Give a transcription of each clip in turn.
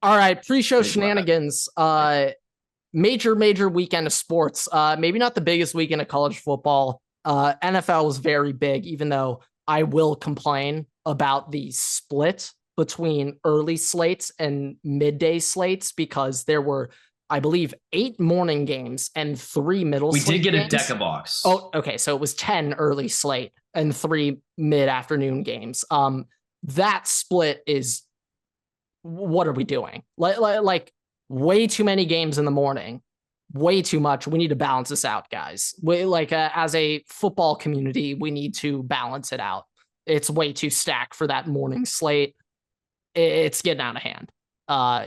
All right, pre-show Big weapon. shenanigans. Major weekend of sports. Maybe not the biggest weekend of college football. NFL was very big, even though I will complain about the split between early slates and midday slates because there were, I believe, 8 morning games and 3 middle We did slate get a games. Deca box. Oh, okay. So it was 10 early slate and 3 mid-afternoon games. That split is, what are we doing? Like way too many games in the morning, way too much. We need to balance this out, guys. As a football community, we need to balance it out. It's way too stacked for that morning slate. It's getting out of hand.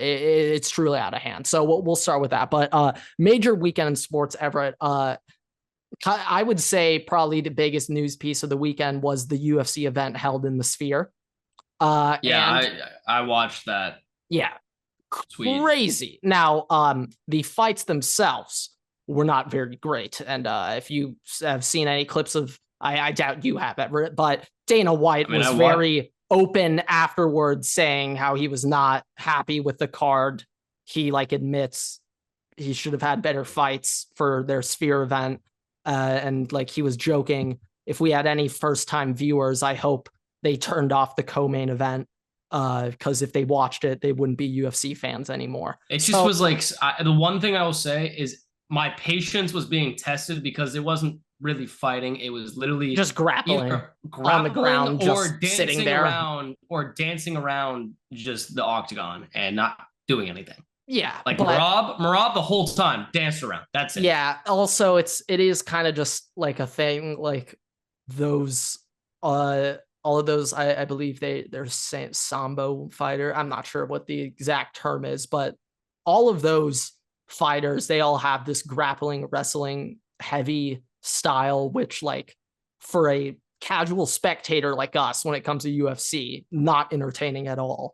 It's truly out of hand. So we'll start with that. But major weekend in sports, Everett. I would say probably the biggest news piece of the weekend was the UFC event held in the Sphere. I watched that. Yeah, Tweet. crazy. Now, the fights themselves were not very great, and if you have seen any clips of, I doubt you have, Everett, but Dana White was very open afterwards, saying how he was not happy with the card. He admits he should have had better fights for their Sphere event, and he was joking, if we had any first-time viewers, I hope they turned off the co-main event, because if they watched it, they wouldn't be UFC fans anymore. It just was the one thing I will say is my patience was being tested because it wasn't really fighting. It was literally just grappling on the ground, or just sitting there dancing around just the octagon and not doing anything. Yeah, Marab the whole time danced around. That's it. Yeah. Also, it is kind of just like a thing, those all of those, I believe they're Sambo fighter. I'm not sure what the exact term is, but all of those fighters, they all have this grappling, wrestling heavy style, which for a casual spectator like us, when it comes to UFC, not entertaining at all.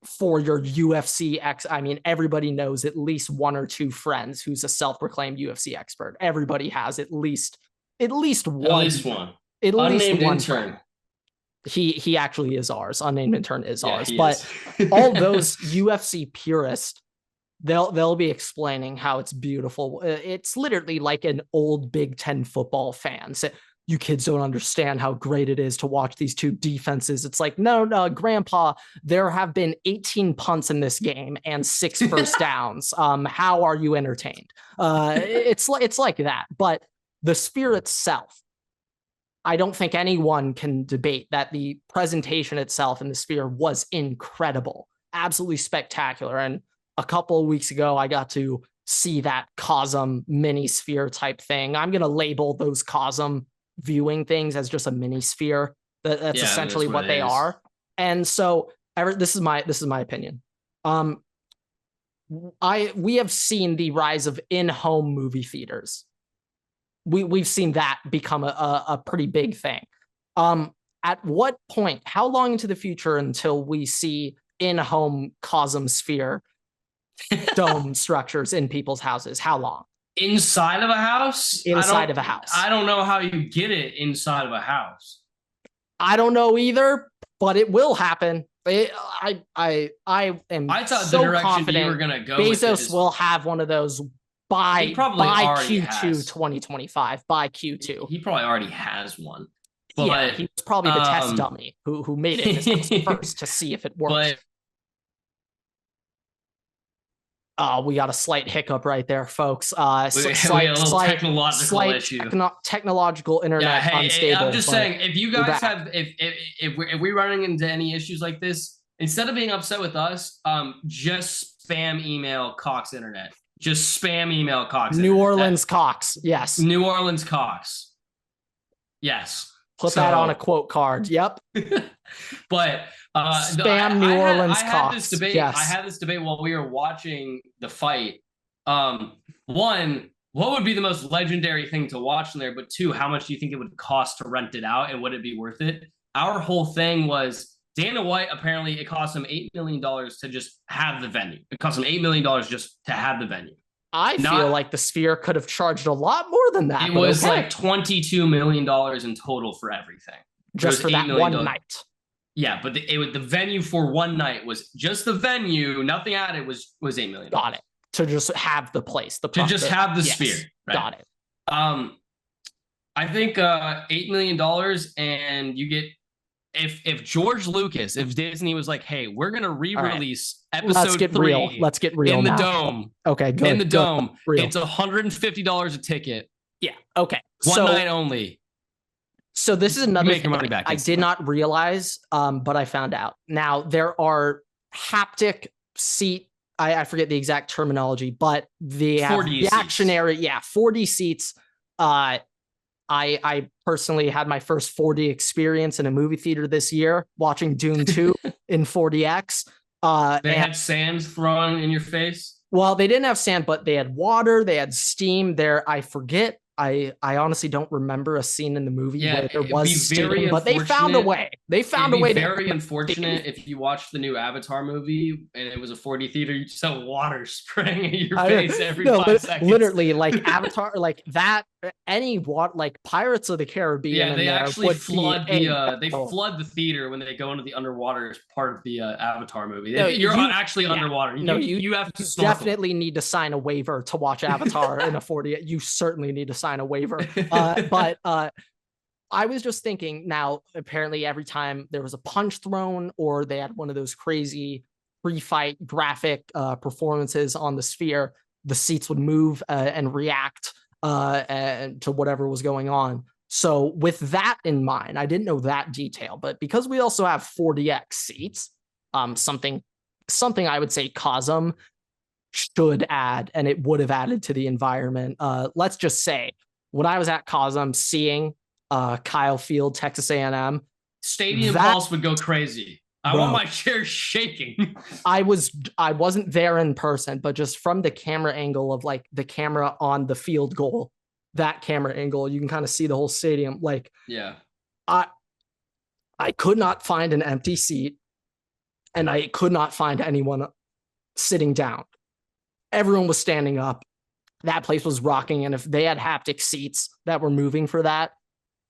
For your UFC I mean, everybody knows at least one or two friends who's a self-proclaimed UFC expert. Everybody has at least one. Unnamed intern. He actually is ours. Unnamed intern is ours. But all those UFC purists, they'll be explaining how it's beautiful. It's literally like an old Big Ten football fan. So, you kids don't understand how great it is to watch these two defenses. It's like, no, grandpa, there have been 18 punts in this game and 6 first downs. How are you entertained? It's like that. But the Sphere itself, I don't think anyone can debate that the presentation itself in the Sphere was incredible, absolutely spectacular. And a couple of weeks ago, I got to see that COSM mini Sphere type thing. I'm going to label those COSM viewing things as just a mini Sphere. That's essentially what they are. And so this is my opinion. We have seen the rise of in-home movie theaters. We've seen that become a pretty big thing. At what point, how long into the future until we see in-home COSM Sphere dome structures in people's houses? How long? Inside of a house? Inside of a house. I don't know how you get it inside of a house. I don't know either, but it will happen. I thought so the direction you were going to go Bezos will have one of those by Q2 2025. By Q2. He probably already has one. But, yeah, he was probably the test dummy who made it in his house first to see if it worked. We got a slight hiccup right there, folks. We had a little technological issue. Technological internet unstable. I'm just saying, if you guys have, if we're running into any issues like this, instead of being upset with us, just spam email Cox Internet. Just spam email Cox. New Orleans Cox. Yes. New Orleans Cox. Yes. Put that on a quote card. Yep. But spam New Orleans Cox. I had this debate while we were watching the fight. One, what would be the most legendary thing to watch in there? But two, how much do you think it would cost to rent it out, and would it be worth it? Our whole thing was Dana White. Apparently, it cost him $8 million to just have the venue. It cost him $8 million just to have the venue. I feel like the Sphere could have charged a lot more than that. It was like $22 million in total for everything. Just for that one night. Yeah, but the venue for one night was just the venue, nothing added, was $8 million. Got it. To just have the place, to just have the sphere. Right? Got it. I think $8 million, and you get if George Lucas, if Disney was like, hey, we're gonna re-release episode 3. Let's get real in now. the dome. Okay, good. In the dome. It's $150 a ticket. Yeah. Okay. One night only. So this is another thing your money back I did not realize, but I found out. Now there are haptic seat. I forget the exact terminology, but the reactionary, 4D seats. I personally had my first 4D experience in a movie theater this year, watching Dune 2 in 4DX. They had sand thrown in your face. Well, they didn't have sand, but they had water. They had steam there. I forget. I honestly don't remember a scene in the movie where there was steam, but they found a way. They found a way. Very unfortunate if you watched the new Avatar movie and it was a 4D theater, you just have water spraying in your face every 5 seconds. Literally, like Avatar, like that. Any water, like Pirates of the Caribbean. Yeah, they actually flood flood the theater when they go into the underwater part of the Avatar movie. No, you're actually underwater. You have to definitely need to sign a waiver to watch Avatar in a 4D. You certainly need to sign a waiver. But I was just thinking, now apparently every time there was a punch thrown or they had one of those crazy pre-fight graphic performances on the sphere, the seats would move and react and to whatever was going on. So with that in mind, I didn't know that detail, but because we also have 4DX seats, something I would say Cosm should add, and it would have added to the environment. Let's just say when I was at Cosm seeing Kyle Field, Texas A&M, Stadium Pulse would go crazy. I want my chair shaking. I wasn't there in person, but just from the camera angle of like the camera on the field goal, that camera angle, you can kind of see the whole stadium. Like, yeah, I could not find an empty seat, and I could not find anyone sitting down. Everyone was standing up. That place was rocking, and if they had haptic seats that were moving for that,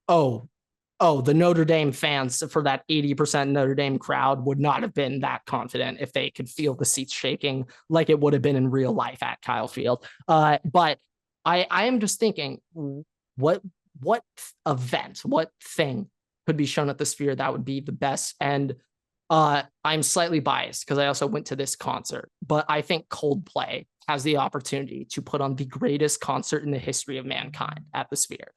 the Notre Dame fans for that 80% Notre Dame crowd would not have been that confident if they could feel the seats shaking like it would have been in real life at Kyle Field. But I am just thinking, what event, what thing could be shown at the Sphere that would be the best? And I'm slightly biased because I also went to this concert, but I think Coldplay has the opportunity to put on the greatest concert in the history of mankind at the Sphere.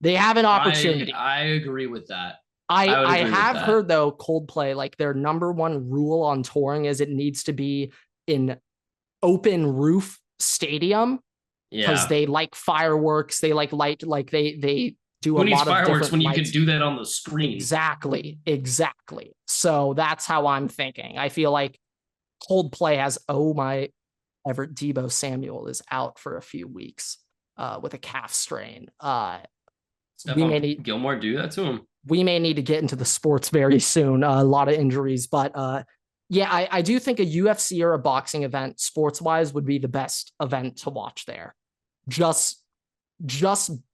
They have an opportunity. I agree with that. I have heard, though, Coldplay, like their number one rule on touring is it needs to be in open roof stadium because they like fireworks. They like light, like they do a lot of fireworks when you can do that on the screen. Exactly. So that's how I'm thinking. I feel like Coldplay has, my Everett Debo Samuel is out for a few weeks with a calf strain. We may need Gilmore do that to him. We may need to get into the sports very soon. A lot of injuries, but I do think a UFC or a boxing event, sports wise, would be the best event to watch there. Just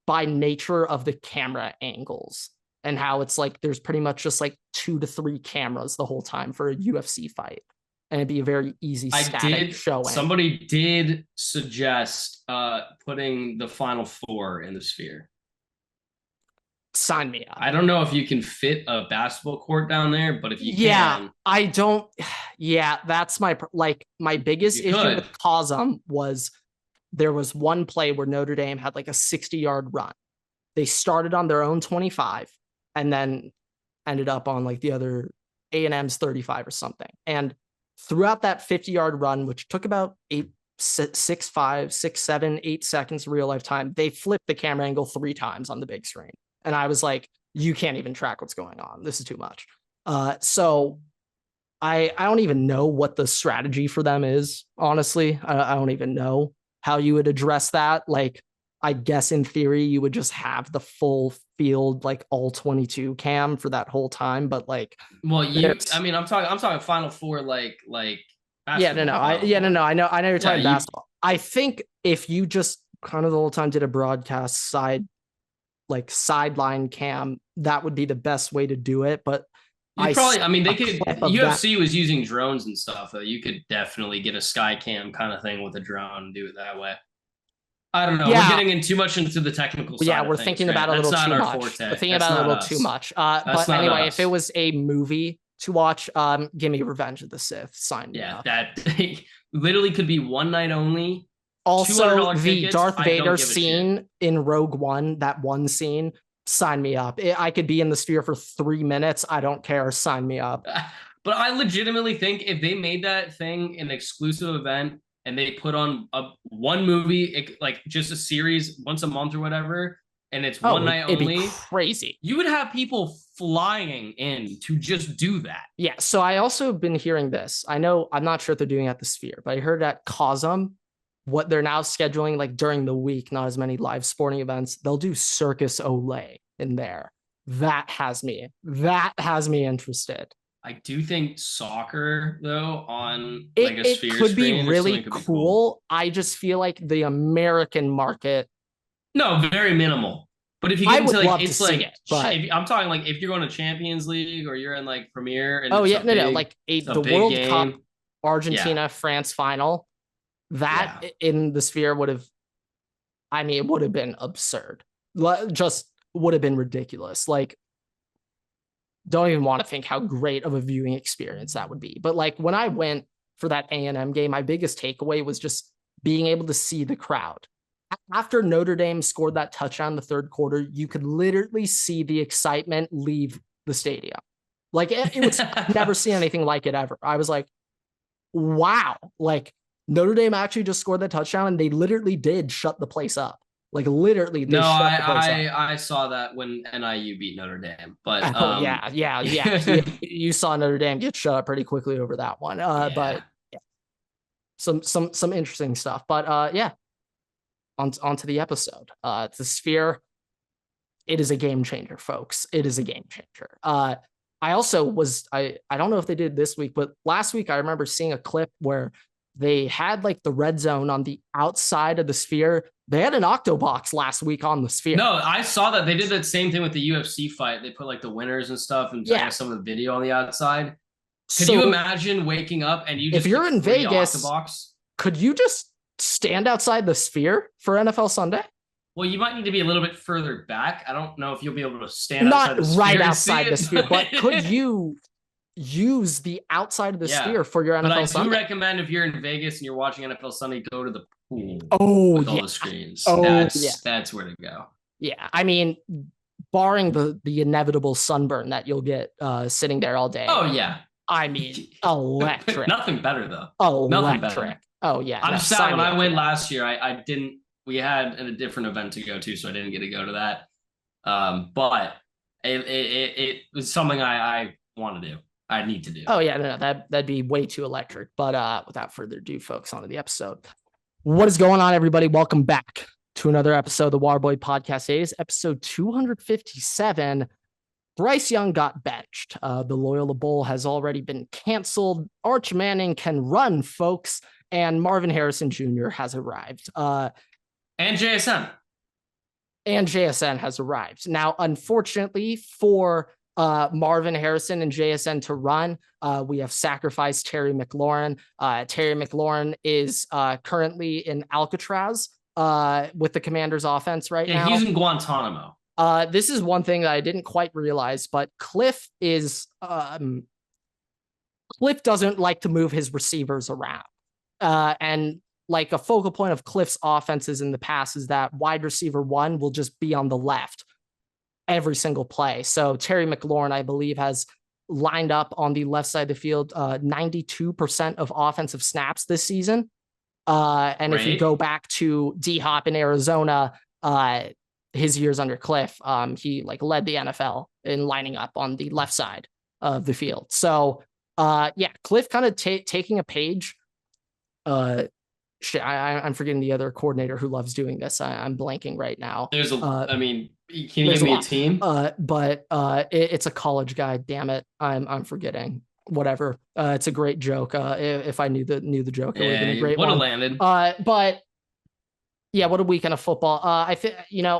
by nature of the camera angles and how it's like there's pretty much just like 2 to 3 cameras the whole time for a UFC fight, and it'd be a very easy static showing. Somebody did suggest putting the Final Four in the Sphere. Sign me up. I don't know if you can fit a basketball court down there, but if you can. I don't. Yeah, that's my biggest issue with Cosm was there was one play where Notre Dame had like a 60-yard run. They started on their own 25 and then ended up on like the other A&M's 35 or something. And throughout that 50-yard run, which took about 8 seconds real life time, they flipped the camera angle 3 times on the big screen. And I was like, you can't even track what's going on. This is too much. So I don't even know what the strategy for them is. Honestly, I don't even know how you would address that. Like, I guess in theory, you would just have the full field, like all 22 cam for that whole time. But like, well, I'm talking Final Four, like. Basketball. I know you're talking basketball. I think if you just kind of the whole time did a broadcast sideline cam, that would be the best way to do it. But I mean, UFC was using drones and stuff. You could definitely get a sky cam kind of thing with a drone and do it that way. I don't know. Yeah. We're getting too much into the technical side. Yeah, we're thinking about it a little too much. We're thinking about it a little too much. But anyway, if it was a movie to watch, give me Revenge of the Sith. Sign me up. That literally could be one night only. Also, the Darth Vader scene in Rogue One, that one scene, sign me up. I could be in the sphere for 3 minutes. I don't care. Sign me up. But I legitimately think if they made that thing an exclusive event and they put on one movie, like just a series once a month or whatever, and it's one night only, it'd be crazy. You would have people flying in to just do that. Yeah. So I also been hearing this. I'm not sure if they're doing it at the Sphere, but I heard at Cosm, what they're now scheduling, like during the week, not as many live sporting events, they'll do Circus Olay in there. That has me interested. I do think soccer, though, on like a Sphere could be really cool. I just feel like the American market. No, very minimal. But if you get into like, it's like, I'm talking like if you're going to Champions League or you're in like Premier. And like the World Cup, Argentina, France final. That in the Sphere would have, it would have been absurd. Just would have been ridiculous. Like, don't even want to think how great of a viewing experience that would be. But like when I went for that A&M game, my biggest takeaway was just being able to see the crowd. After Notre Dame scored that touchdown in the third quarter, you could literally see the excitement leave the stadium. Like it was, I've never seen anything like it ever. I was like, wow, like Notre Dame actually just scored that touchdown and they literally did shut the place up. Like literally. I saw that when NIU beat Notre Dame, but you saw Notre Dame get shut up pretty quickly over that one. But yeah. Some interesting stuff. But onto the episode. The Sphere, it is a game changer, folks. It is a game changer. I also was I don't know if they did this week, but last week I remember seeing a clip where they had like the red zone on the outside of the Sphere. They had an Octobox last week on the Sphere. No, I saw that. They did that same thing with the UFC fight. They put like the winners and stuff and some of the video on the outside. Could you imagine waking up and you just, if you're in Vegas, Octobox? Could you just stand outside the Sphere for NFL Sunday? Well, you might need to be a little bit further back. I don't know if you'll be able to stand outside the Sphere. Not right outside the Sphere, but could you use the outside of the Sphere for your NFL Sunday? But I do recommend if you're in Vegas and you're watching NFL Sunday, go to the pool with all the screens. That's where to go. Yeah, I mean, barring the inevitable sunburn that you'll get sitting there all day. Oh, yeah. I mean, electric. Nothing better, though. Electric. Oh, yeah. I'm sad when I went last year, I didn't. We had a different event to go to, so I didn't get to go to that. But it was something I want to do. I need to do. Oh, yeah. No, that'd be way too electric. But without further ado, folks, on to the episode. What is going on, everybody? Welcome back to another episode of the Waterboy Podcast. It is episode 257. Bryce Young got benched. The Loyola Bowl has already been canceled. Arch Manning can run, folks. And Marvin Harrison Jr. has arrived. And JSN. And JSN has arrived. Now, unfortunately for Marvin Harrison and JSN to run, we have sacrificed Terry McLaurin. Terry McLaurin is currently in Alcatraz with the Commanders offense now. Yeah, he's in Guantanamo. This is one thing that I didn't quite realize, but Cliff doesn't like to move his receivers around. And like a focal point of Cliff's offenses in the past is that wide receiver one will just be on the left every single play. So Terry McLaurin, I believe, has lined up on the left side of the field 92% of offensive snaps this season. And if you go back to D-Hop in Arizona, his years under Cliff, he like led the NFL in lining up on the left side of the field. So Cliff kind of taking a page. I'm forgetting the other coordinator who loves doing this. I'm blanking right now. There's can you give me a team? But it's a college guy. Damn it, I'm forgetting. Whatever. It's a great joke. If I knew the joke, it would have been a great one. Would have landed. But yeah, what a weekend of football. I think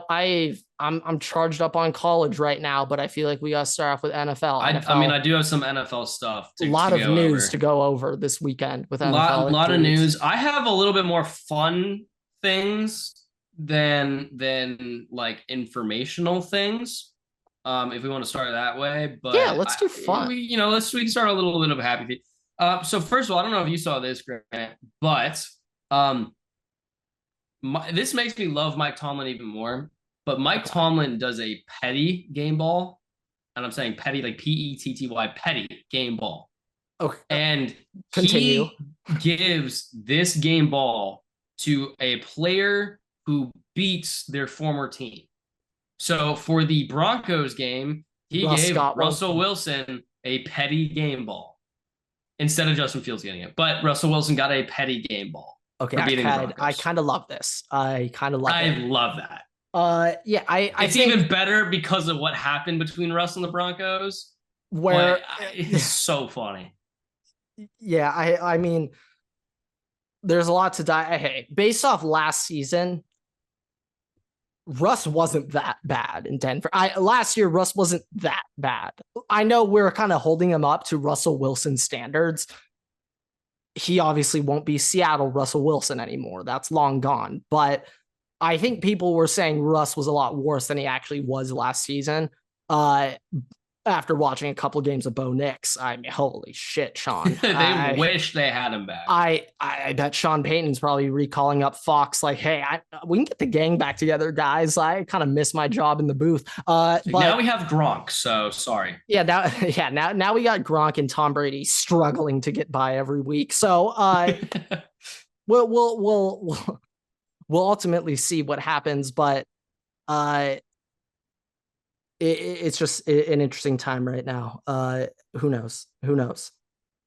I've I'm charged up on college right now, but I feel like we got to start off with NFL. I mean, I do have some NFL stuff A to lot of go news over. to go over this weekend with NFL. Lot of news. I have a little bit more fun things than like informational things. If we want to start that way, but yeah, let's do fun. We can start a little bit of a happy thing. So first of all, I don't know if you saw this, Grant, but this makes me love Mike Tomlin even more. But Mike Tomlin does a petty game ball, and I'm saying petty like petty petty game ball. Okay. And continue. He gives this game ball to a player who beats their former team. So for the Broncos game, he gave Russell Wilson a petty game ball instead of Justin Fields getting it. But Russell Wilson got a petty game ball. Okay, I kind of love this. I love that. Yeah, it's think even better because of what happened between Russ and the Broncos. Where it's so funny. Yeah, I mean, there's a lot to die. Hey, based off last season, Russ wasn't that bad in Denver. Last year, Russ wasn't that bad. I know we're kind of holding him up to Russell Wilson standards. He obviously won't be Seattle Russell Wilson anymore. That's long gone. But I think people were saying Russ was a lot worse than he actually was last season. After watching a couple of games of Bo Nix, I mean, holy shit, Sean. They wish they had him back. I bet Sean Payton's probably recalling up Fox like, hey, we can get the gang back together, guys. I kind of miss my job in the booth. But now we have Gronk, so sorry. Yeah, now we got Gronk and Tom Brady struggling to get by every week. So we'll ultimately see what happens, but it's just an interesting time right now. Who knows?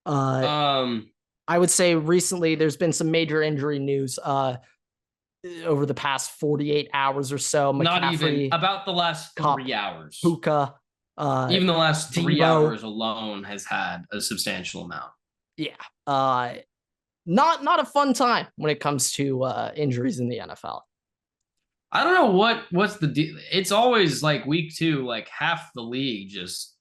I would say recently there's been some major injury news over the past 48 hours or so. McCaffrey, not even about the last 3 hours. Puka, even the last 3 Debo, hours alone has had a substantial amount. Yeah. Not a fun time when it comes to injuries in the NFL. I don't know what's the deal. It's always like week 2, like half the league just.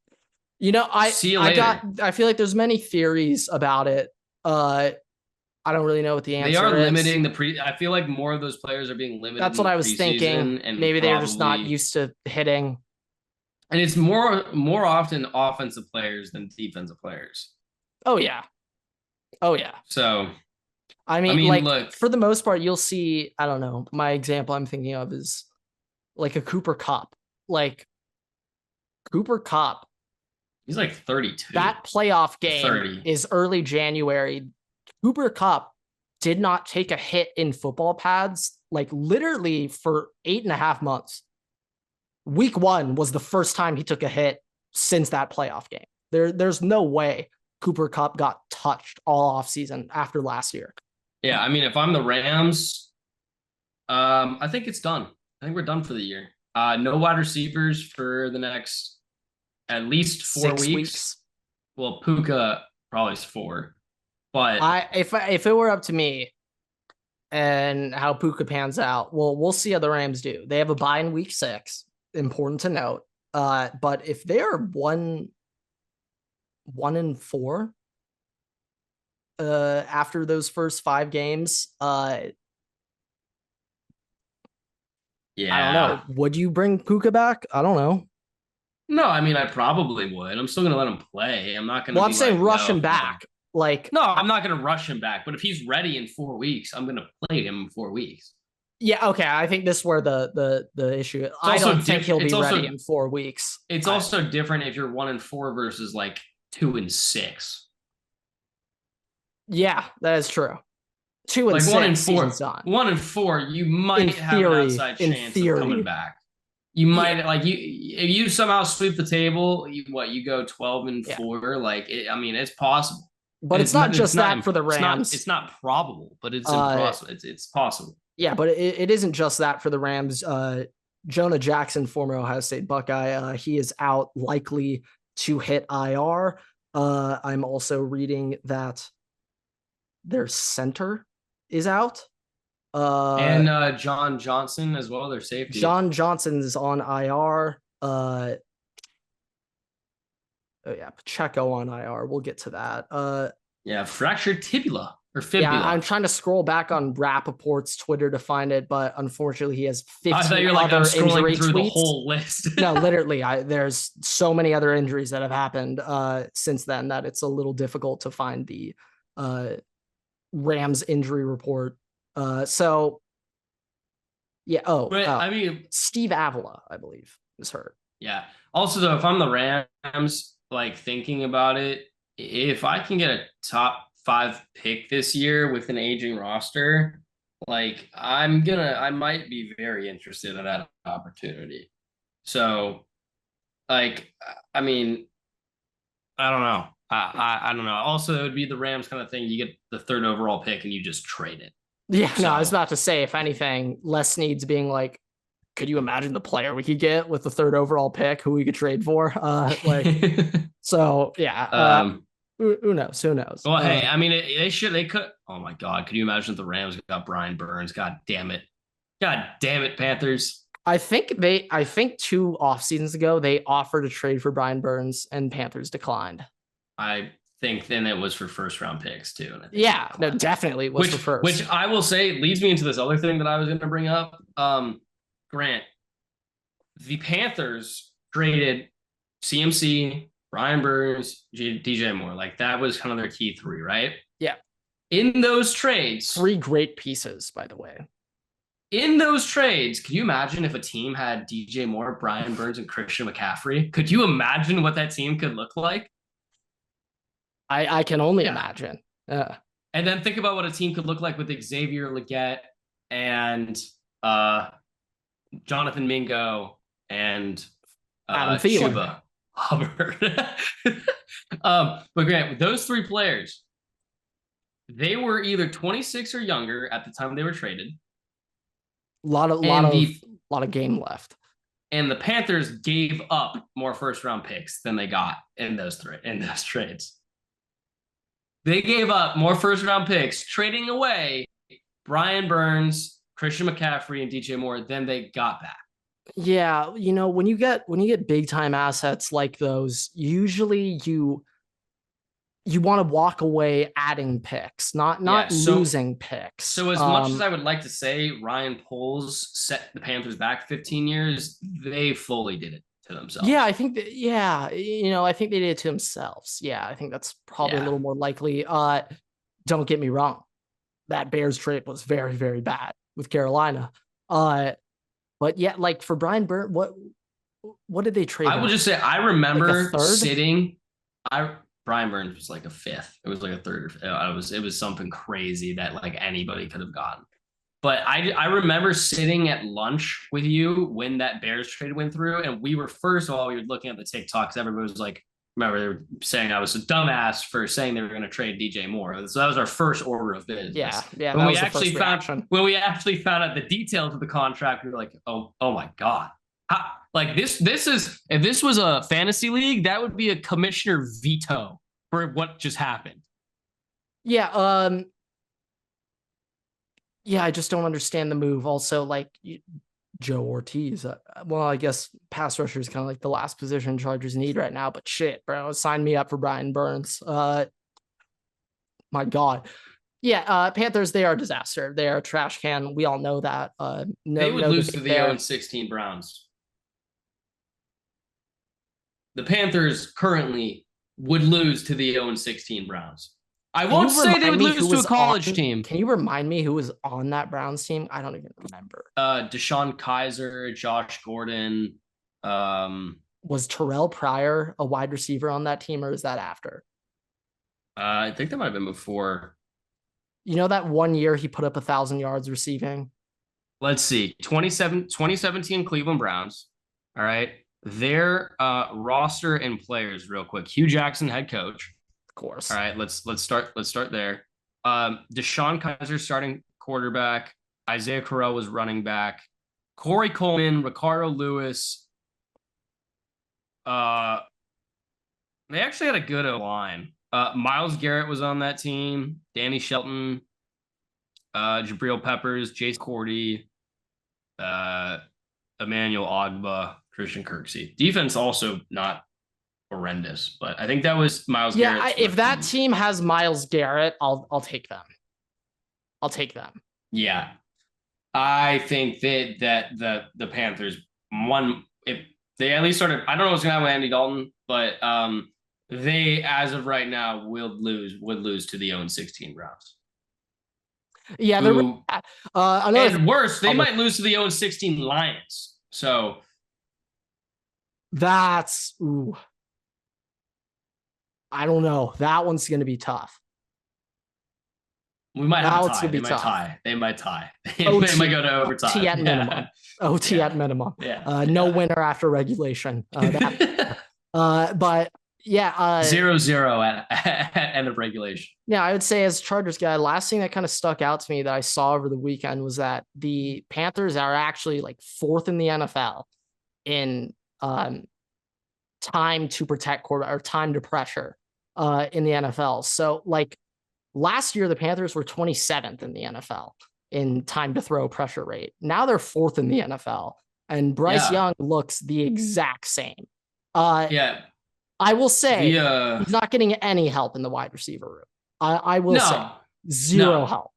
See you later. I feel like there's many theories about it. I don't really know what the answer is. They are limiting I feel like more of those players are being limited. That's what I was thinking. And maybe they're just not used to hitting. And it's more often offensive players than defensive players. Oh yeah. So. I mean, look, for the most part, you'll see, I don't know, my example I'm thinking of is like a Cooper Kupp. Like, Cooper Kupp. He's like 32. That playoff game is early January. Cooper Kupp did not take a hit in football pads, like literally for 8.5 months. Week 1 was the first time he took a hit since that playoff game. There's no way Cooper Kupp got touched all offseason after last year. Yeah, I mean, if I'm the Rams, I think it's done. I think we're done for the year. No wide receivers for the next at least 4 weeks. Well, Puka probably is 4, but if it were up to me and how Puka pans out, well, we'll see how the Rams do. They have a bye in week 6. Important to note. But if they are 1-4. After those first 5 games, I don't know. Would you bring Puka back? I don't know. No, I mean, I probably would. I'm still going to let him play. I'm not going to. Well, I'm saying rush him back. Like, no, I'm not going to rush him back. But if he's ready in 4 weeks, I'm going to play him in 4 weeks. Yeah, okay. I think this is where the issue is. I don't think he'll be ready in 4 weeks. It's also different if you're 1-4 versus like 2-6. Yeah, that is true. 2-6, 1-4. 1-4, you might have an outside chance of coming back. You might if you somehow sweep the table, you go 12-4. Like, it's possible. But it's not just that for the Rams. It's not probable, but it's impossible. It's possible. Yeah, but it isn't just that for the Rams. Jonah Jackson, former Ohio State Buckeye, he is out, likely to hit IR. I'm also reading that their center is out. And John Johnson as well, their safety. John Johnson is on IR. Oh yeah, Pacheco on IR. We'll get to that. Yeah, fractured tibula or fibula. Yeah, I'm trying to scroll back on Rappaport's Twitter to find it, but unfortunately he has 15 like, other injury through tweets. The whole list. No, literally, there's so many other injuries that have happened since then that it's a little difficult to find the Rams injury report. So yeah. I mean, Steve Avila, I believe, is hurt. Yeah. Also, though, if I'm the Rams, like thinking about it, if I can get a top 5 pick this year with an aging roster, like I might be very interested in that opportunity. So, like, I mean, I don't know. I don't know. Also, it would be the Rams kind of thing. You get the 3rd overall pick and you just trade it. Yeah, no, I was about to say, if anything, Les Snead's being like, could you imagine the player we could get with the 3rd overall pick who we could trade for? So yeah. Who knows? Who knows? Well, hey, I mean, they could. Oh my God, could you imagine if the Rams got Brian Burns? God damn it, Panthers. I think 2 off seasons ago they offered a trade for Brian Burns and Panthers declined. I think then it was for 1st round picks too. Yeah, no, definitely was for first. Which I will say leads me into this other thing that I was going to bring up. Grant, the Panthers traded CMC, Brian Burns, DJ Moore. Like that was kind of their key 3, right? Yeah. In those trades, 3 great pieces, by the way. In those trades, could you imagine if a team had DJ Moore, Brian Burns, and Christian McCaffrey? Could you imagine what that team could look like? I can only imagine. And then think about what a team could look like with Xavier Legette and Jonathan Mingo and Chuba Hubbard. But Grant, with those 3 players, they were either 26 or younger at the time they were traded. A lot of game left. And the Panthers gave up more 1st round picks than they got in those trades. They gave up more 1st round picks, trading away Brian Burns, Christian McCaffrey, and DJ Moore than they got back. Yeah, when you get big time assets like those, usually you want to walk away adding picks, not losing picks. So as much as I would like to say Ryan Poles set the Panthers back 15 years, they fully did it to themselves. Yeah, I think that, I think they did it to themselves. Yeah, I think that's probably a little more likely. Don't get me wrong. That Bears trade was very, very bad with Carolina. But yeah, like for Brian Burns, what did they trade? I will just say I remember sitting. Brian Burns was like a 5th. It was like a 3rd. It was something crazy that like anybody could have gotten. But I remember sitting at lunch with you when that Bears trade went through, and we were looking at the TikToks. Everybody was like, remember they were saying I was a dumbass for saying they were going to trade DJ Moore. So that was our first order of business. Yeah. When we actually found out the details of the contract, we were like, oh my God. Like this is, if this was a fantasy league, that would be a commissioner veto for what just happened. Yeah. Yeah, I just don't understand the move. Also, like Joe Ortiz. Well, I guess pass rusher is kind of like the last position Chargers need right now. But shit, bro, sign me up for Brian Burns. My God. Yeah, Panthers, they are a disaster. They are a trash can. We all know that. They would lose to the 0-16 Browns. The Panthers currently would lose to the 0-16 Browns. I won't say they would lose to a college team. Can you remind me who was on that Browns team? I don't even remember. Deshaun Kaiser, Josh Gordon. Was Terrell Pryor a wide receiver on that team, or is that after? I think that might have been before. You know that one year he put up 1,000 yards receiving? Let's see. 2017 Cleveland Browns. All right. Their roster and players real quick. Hugh Jackson, head coach. Of course. All right, let's start there. Deshaun Kaiser starting quarterback. Isaiah Correll was running back. Corey Coleman, Ricardo Lewis. They actually had a good line. Myles Garrett was on that team. Danny Shelton. Jabril Peppers, Jace Cordy, Emmanuel Ogba, Christian Kirksey. Defense also not horrendous, but I think that was Myles Garrett's if that team has Myles Garrett, I'll take them. I'll take them. Yeah. I think that the Panthers if they at least started, I don't know what's gonna happen with Andy Dalton, but they as of right now would lose to the 0-16 Browns. Yeah, they're and worse, they might lose to the 0-16 Lions. So that's I don't know. That one's gonna be tough. We might have a tie. They might tie. They might go to overtime. OT at minimum. OT at minimum. Yeah. No winner after regulation. But yeah. 0-0 at end of regulation. Yeah, I would say as a Chargers guy, last thing that kind of stuck out to me that I saw over the weekend was that the Panthers are actually like 4th in the NFL in time to protect quarterback or time to pressure in the NFL. So like last year, the Panthers were 27th in the NFL in time to throw pressure rate. Now they're 4th in the NFL, and Bryce Young looks the exact same. I will say he's not getting any help in the wide receiver room. I will say zero help.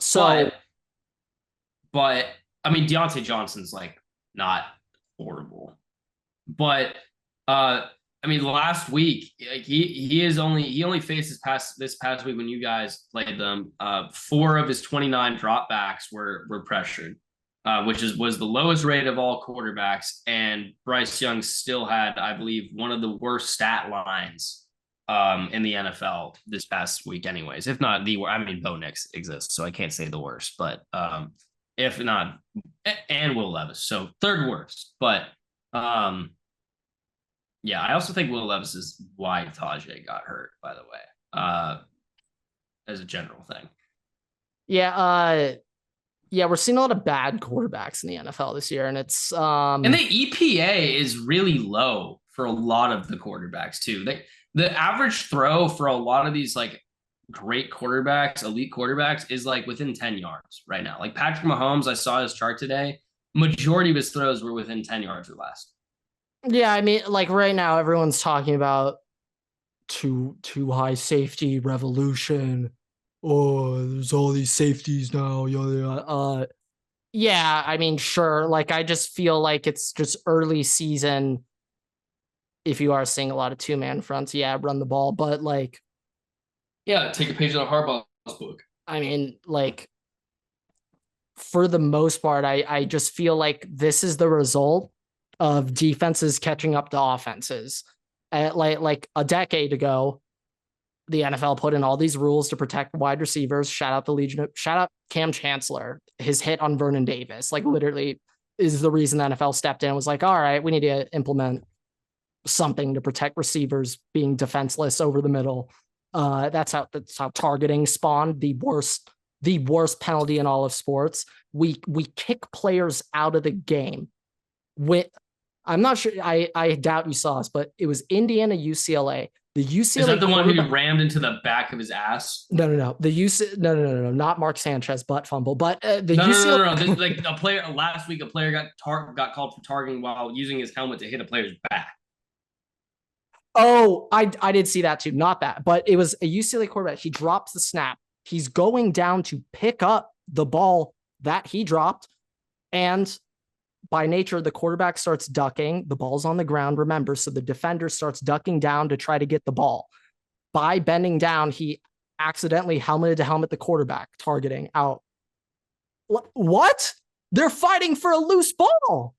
So, but I mean, Deontay Johnson's like not horrible, but I mean, last week he only faced this past week when you guys played them. 4 of his 29 dropbacks were pressured, which was the lowest rate of all quarterbacks. And Bryce Young still had, I believe, one of the worst stat lines in the NFL this past week, anyways. If not the worst, I mean, Bo Nix exists, so I can't say the worst, but if not, and Will Levis, so 3rd worst, but. Yeah, I also think Will Levis is why Tajay got hurt, by the way, as a general thing. Yeah, we're seeing a lot of bad quarterbacks in the NFL this year, and it's and the EPA is really low for a lot of the quarterbacks too. The average throw for a lot of these like great quarterbacks, elite quarterbacks, is like within 10 yards right now. Like Patrick Mahomes, I saw his chart today. Majority of his throws were within 10 yards or less. Yeah, I mean, like right now, everyone's talking about too high safety revolution. Oh, there's all these safeties now. Yeah, I mean, sure. Like, I just feel like it's just early season. If you are seeing a lot of 2-man fronts, run the ball. But like, take a page out of Harbaugh's book. I mean, like, for the most part, I just feel like this is the result of defenses catching up to offenses. Like a decade ago, the NFL put in all these rules to protect wide receivers. Shout out Cam Chancellor. His hit on Vernon Davis, like literally is the reason the NFL stepped in and was like, all right, we need to implement something to protect receivers being defenseless over the middle. That's how targeting spawned the worst penalty in all of sports. We kick players out of the game I'm not sure. I doubt you saw us, but it was Indiana UCLA. The UCLA is that the one who rammed into the back of his ass? No. No. Not Mark Sanchez butt fumble, but the UCLA. No. Like a player last week, a player got called for targeting while using his helmet to hit a player's back. Oh, I did see that too. Not that, but it was a UCLA quarterback. He drops the snap. He's going down to pick up the ball that he dropped, and by nature, the quarterback starts ducking. The ball's on the ground, remember, so the defender starts ducking down to try to get the ball. By bending down, he accidentally helmeted to helmet the quarterback, targeting out. What? They're fighting for a loose ball.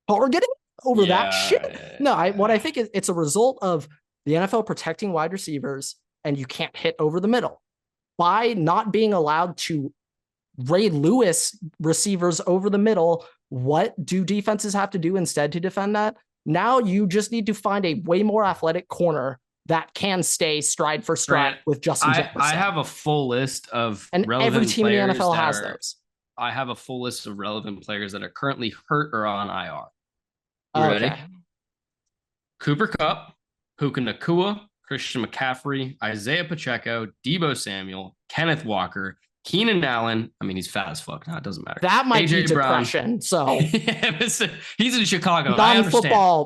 Targeting over that shit? No, what I think is it's a result of the NFL protecting wide receivers, and you can't hit over the middle. By not being allowed to Ray Lewis receivers over the middle, what do defenses have to do instead to defend that? Now you just need to find a way more athletic corner that can stay stride for stride with Justin Jefferson. I have a full list of every team in the NFL has those. I have a full list of relevant players that are currently hurt or on IR. You ready? Cooper Kupp, Puka Nacua, Christian McCaffrey, Isaiah Pacheco, Deebo Samuel, Kenneth Walker, Keenan Allen. I mean, he's fat as fuck now. It doesn't matter. That might AJ be depression. So he's in Chicago.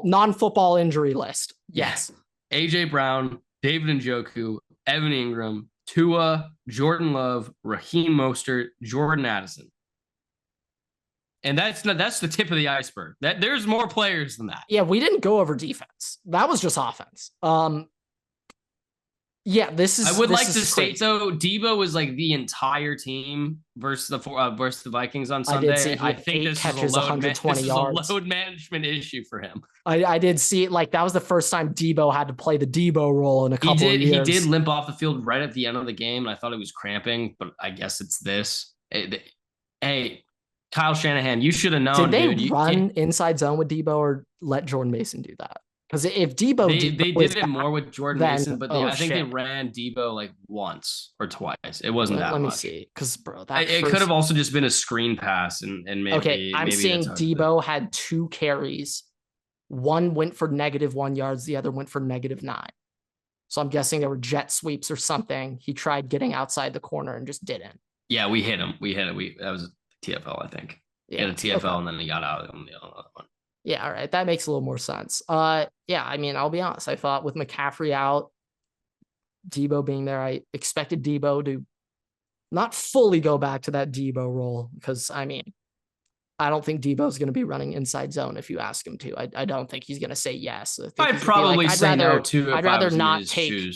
Non-football injury list. Yes. AJ Brown, David Njoku, Evan Ingram, Tua, Jordan Love, Raheem Mostert, Jordan Addison. And that's the tip of the iceberg. That there's more players than that. Yeah, we didn't go over defense. That was just offense. Yeah, this is. I would like to state though, Deebo was like the entire team versus the Vikings on Sunday. I think this is a load management issue for him. I did see it. Like that was the first time Deebo had to play the Deebo role in a couple of years. He did limp off the field right at the end of the game, and I thought it was cramping, but I guess it's this. Hey, Kyle Shanahan, you should have known. Did they run inside zone with Deebo or let Jordan Mason do that? Because if Deebo, they did it more with Jordan Mason, but I think they ran Deebo like once or twice. It wasn't that much. Let me see, because bro, it could have also just been a screen pass, and maybe. I'm seeing Deebo had 2 carries. One went for -1 yards, the other went for -9. So I'm guessing there were jet sweeps or something. He tried getting outside the corner and just didn't. Yeah, we hit him. That was TFL, I think. He had a TFL and then he got out on the other one. Yeah, all right. That makes a little more sense. Yeah, I mean, I'll be honest. I thought with McCaffrey out, Deebo being there, I expected Deebo to not fully go back to that Deebo role because, I mean, I don't think Deebo's going to be running inside zone if you ask him to. I don't think he's going to say yes. I'd probably say no, too. I'd rather not take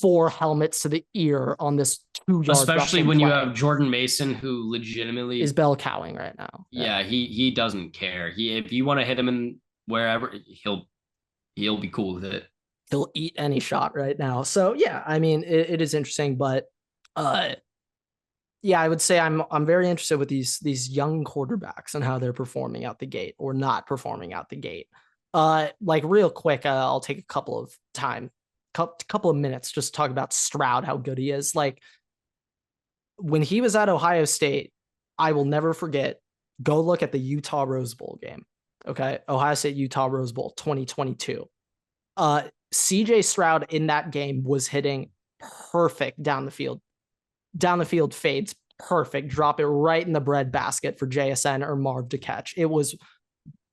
4 helmets to the ear on this 2-yard especially when you have Jordan Mason, who legitimately is bell cowing right now. Yeah, he doesn't care. If you want to hit him in wherever, he'll be cool with it. He'll eat any shot right now. So yeah, I mean, it is interesting, but yeah, I would say I'm very interested with these young quarterbacks and how they're performing out the gate or not performing out the gate. Like real quick, I'll take a couple of minutes just to talk about Stroud, how good he is. Like when he was at Ohio State, I will never forget. Go look at the Utah Rose Bowl game. Okay, Ohio State Utah Rose Bowl 2022. CJ Stroud in that game was hitting perfect down the field. Down the field fades perfect, drop it right in the bread basket for JSN or Marv to catch. It was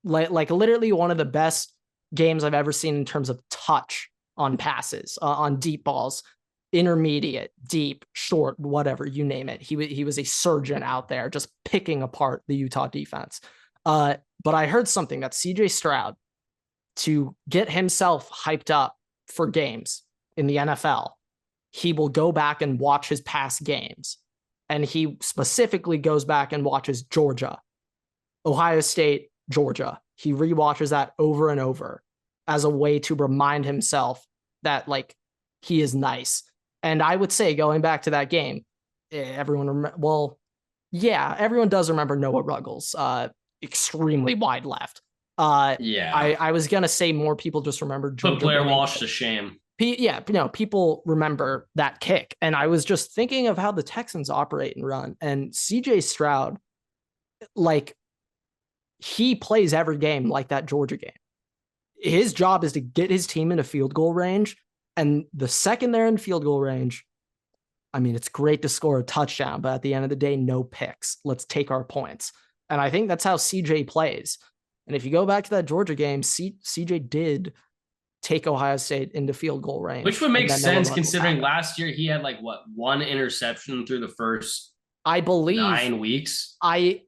like literally one of the best games I've ever seen in terms of touch on passes, on deep balls, intermediate, deep, short, whatever, you name it. He was a surgeon out there just picking apart the Utah defense. But I heard something that CJ Stroud, to get himself hyped up for games in the NFL, he will go back and watch his past games. And he specifically goes back and watches Georgia, Ohio State, Georgia. He rewatches that over and over as a way to remind himself that like he is nice. And I would say going back to that game, everyone does remember Noah Ruggles, extremely wide left. I was going to say more people just remember Georgia. Put Blair Walsh to shame. People remember that kick. And I was just thinking of how the Texans operate and run. And CJ Stroud, like, he plays every game like that Georgia game. His job is to get his team into field goal range. And the second they're in field goal range, I mean, it's great to score a touchdown, but at the end of the day, no picks. Let's take our points. And I think that's how CJ plays. And if you go back to that Georgia game, CJ did take Ohio State into field goal range. Which would make sense considering last year he had like one interception through the first 9 weeks. I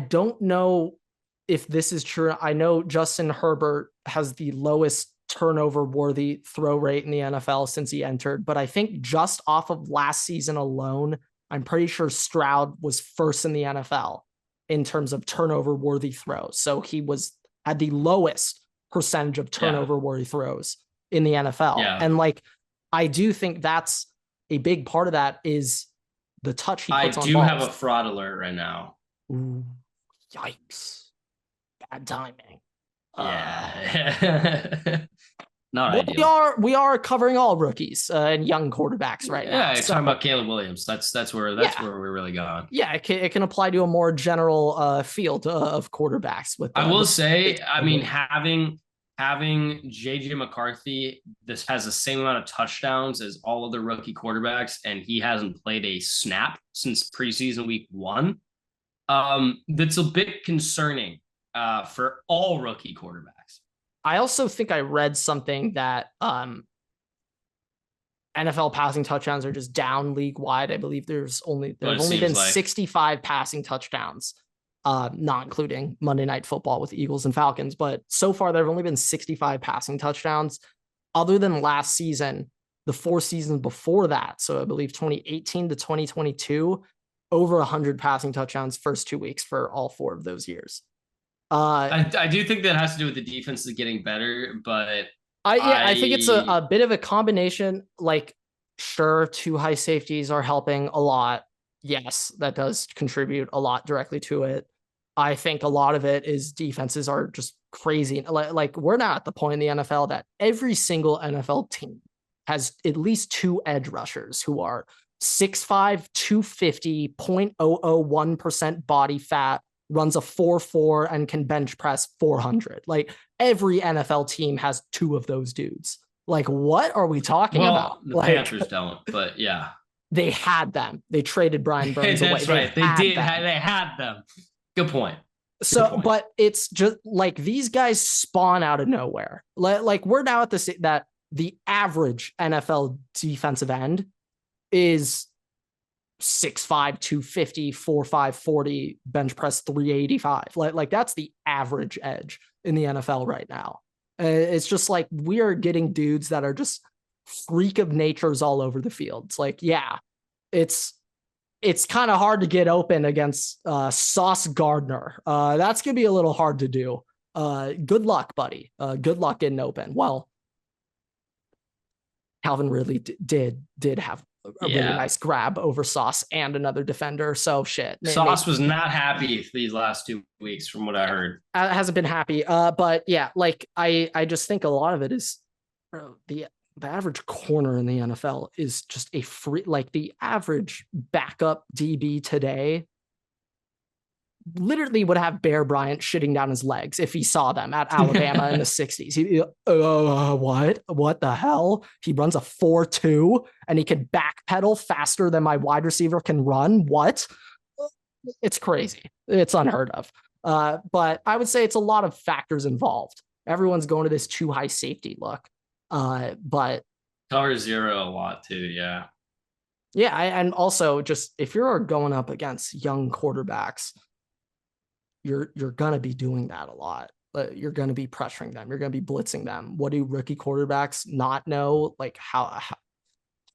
don't know if this is true. I know Justin Herbert has the lowest turnover worthy throw rate in the NFL since he entered, but I think just off of last season alone, I'm pretty sure Stroud was first in the NFL in terms of turnover worthy throws. So he had the lowest percentage of turnover worthy throws in the NFL. Yeah. And like, I do think that's a big part of that is the touch he puts on balls. I do have a fraud alert right now. Ooh, yikes. Bad timing. Yeah. Not ideal. We are covering all rookies and young quarterbacks right now. Yeah, talking about Caleb Williams. That's where we're really going. Yeah, it can apply to a more general field of quarterbacks. I will say, I mean, having having JJ McCarthy, this has the same amount of touchdowns as all other rookie quarterbacks, and he hasn't played a snap since preseason week 1. That's a bit concerning for all rookie quarterbacks. I also think I read something that NFL passing touchdowns are just down league wide. I believe there have only been 65 passing touchdowns, not including Monday Night Football with Eagles and Falcons. But so far, there have only been 65 passing touchdowns. Other than last season, the 4 seasons before that, so I believe 2018 to 2022, over 100 passing touchdowns first 2 weeks for all 4 of those years. I do think that has to do with the defense is getting better, but I think it's a bit of a combination. Like, sure, 2 high safeties are helping a lot. Yes, that does contribute a lot directly to it. I think a lot of it is defenses are just crazy. Like we're now at the point in the NFL that every single NFL team has at least 2 edge rushers who are 6'5", 250, 0.001% body fat, runs a 4.4 and can bench press 400. Like every NFL team has 2 of those dudes. Like, what are we talking about? The Panthers don't, but yeah. They had them. They traded Brian Burns away. That's right. They had them. Good point. But it's just like these guys spawn out of nowhere. Like we're now at that the average NFL defensive end is 6'5", 250, 4'5", 40, bench press 385. Like that's the average edge in the NFL right now. It's just like we are getting dudes that are just freak of natures all over the field. It's like, yeah, it's kind of hard to get open against Sauce Gardner. That's going to be a little hard to do. Good luck, buddy. Good luck getting open. Well, Calvin really did have a really nice grab over Sauce and another defender. So shit. Sauce was not happy these last 2 weeks from what I heard. Hasn't been happy. But yeah, like I just think a lot of it is the average corner in the NFL is just a free, like the average backup DB today literally would have Bear Bryant shitting down his legs if he saw them at Alabama in the 60s. What the hell? He runs a 4.2 and he can backpedal faster than my wide receiver can run. What? It's crazy. It's unheard of. But I would say it's a lot of factors involved. Everyone's going to this too high safety look. But cover 0 a lot too. Yeah. Yeah. And also just if you're going up against young quarterbacks, you're going to be doing that a lot. You're going to be pressuring them. You're going to be blitzing them. What do rookie quarterbacks not know? Like how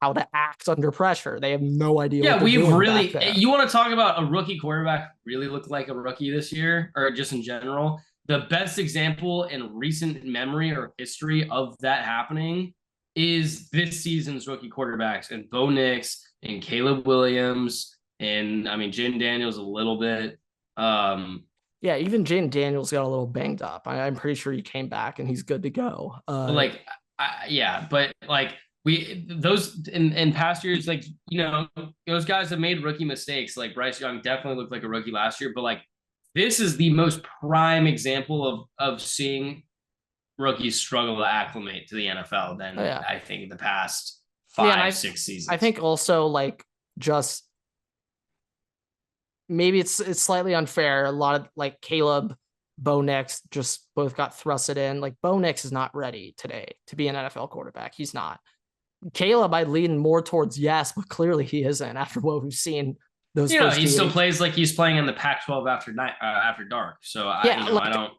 to act under pressure. They have no idea. Yeah, we've really, you want to talk about a rookie quarterback really looked like a rookie this year or just in general? The best example in recent memory or history of that happening is this season's rookie quarterbacks and Bo Nix and Caleb Williams. And I mean, Jaden Daniels a little bit. Yeah, even Jaden Daniels got a little banged up. I'm pretty sure he came back and he's good to go. But those in past years, like, you know, those guys have made rookie mistakes. Like Bryce Young definitely looked like a rookie last year, but like this is the most prime example of seeing rookies struggle to acclimate to the NFL than I think the past 5-6 seasons. I think also like just maybe it's slightly unfair. A lot of like Caleb, Bo Nix just both got thrusted in. Like Bo Nix is not ready today to be an NFL quarterback. He's not. Caleb, I'd lean more towards yes, but clearly he isn't after what we've seen. Those he still plays like he's playing in the Pac-12 after dark. So I don't.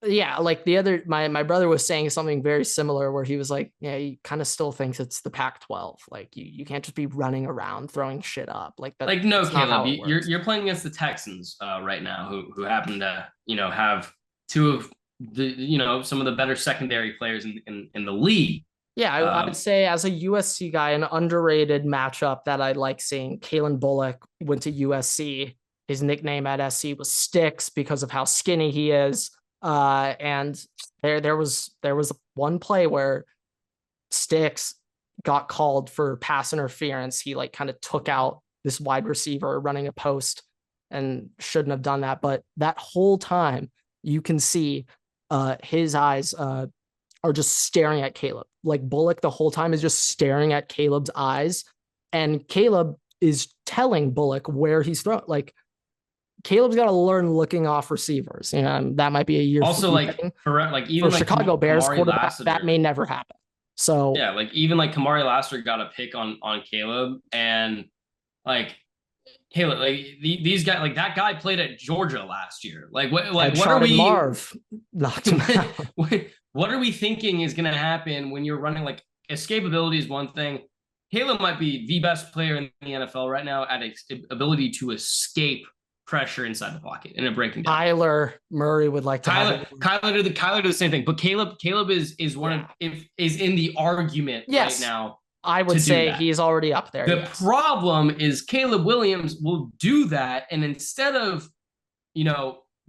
Yeah, like the other, my brother was saying something very similar where he was like, yeah, he kind of still thinks it's the Pac-12. Like you can't just be running around throwing shit up like that. Like no, Caleb, you're playing against the Texans right now, who happen to have 2 of the some of the better secondary players in the league. Yeah, I would say as a USC guy, an underrated matchup that I like seeing. Kalen Bullock went to USC. His nickname at SC was Sticks because of how skinny he is. And there was one play where Sticks got called for pass interference. He like kind of took out this wide receiver running a post and shouldn't have done that. But that whole time you can see his eyes are just staring at Caleb. Like Bullock the whole time is just staring at Caleb's eyes, and Caleb is telling Bullock where he's throwing. Like Caleb's got to learn looking off receivers. You know, that might be a year. Also, like correct, like even for like Chicago Bears Kamari quarterback, Lassiter, that may never happen. So yeah, like even like Kamari Lassiter got a pick on Caleb, and like Caleb, like these guys, like that guy played at Georgia last year. Like what are we? Marv knocked him out. What are we thinking is going to happen when you're running? Like escapability is one thing. Caleb might be the best player in the NFL right now at ability to escape pressure inside the pocket and a breaking down. Kyler Murray would like to Kyler do the same thing, but Caleb is one is in the argument right now. I would say he's already up there. The problem is Caleb Williams will do that, and instead of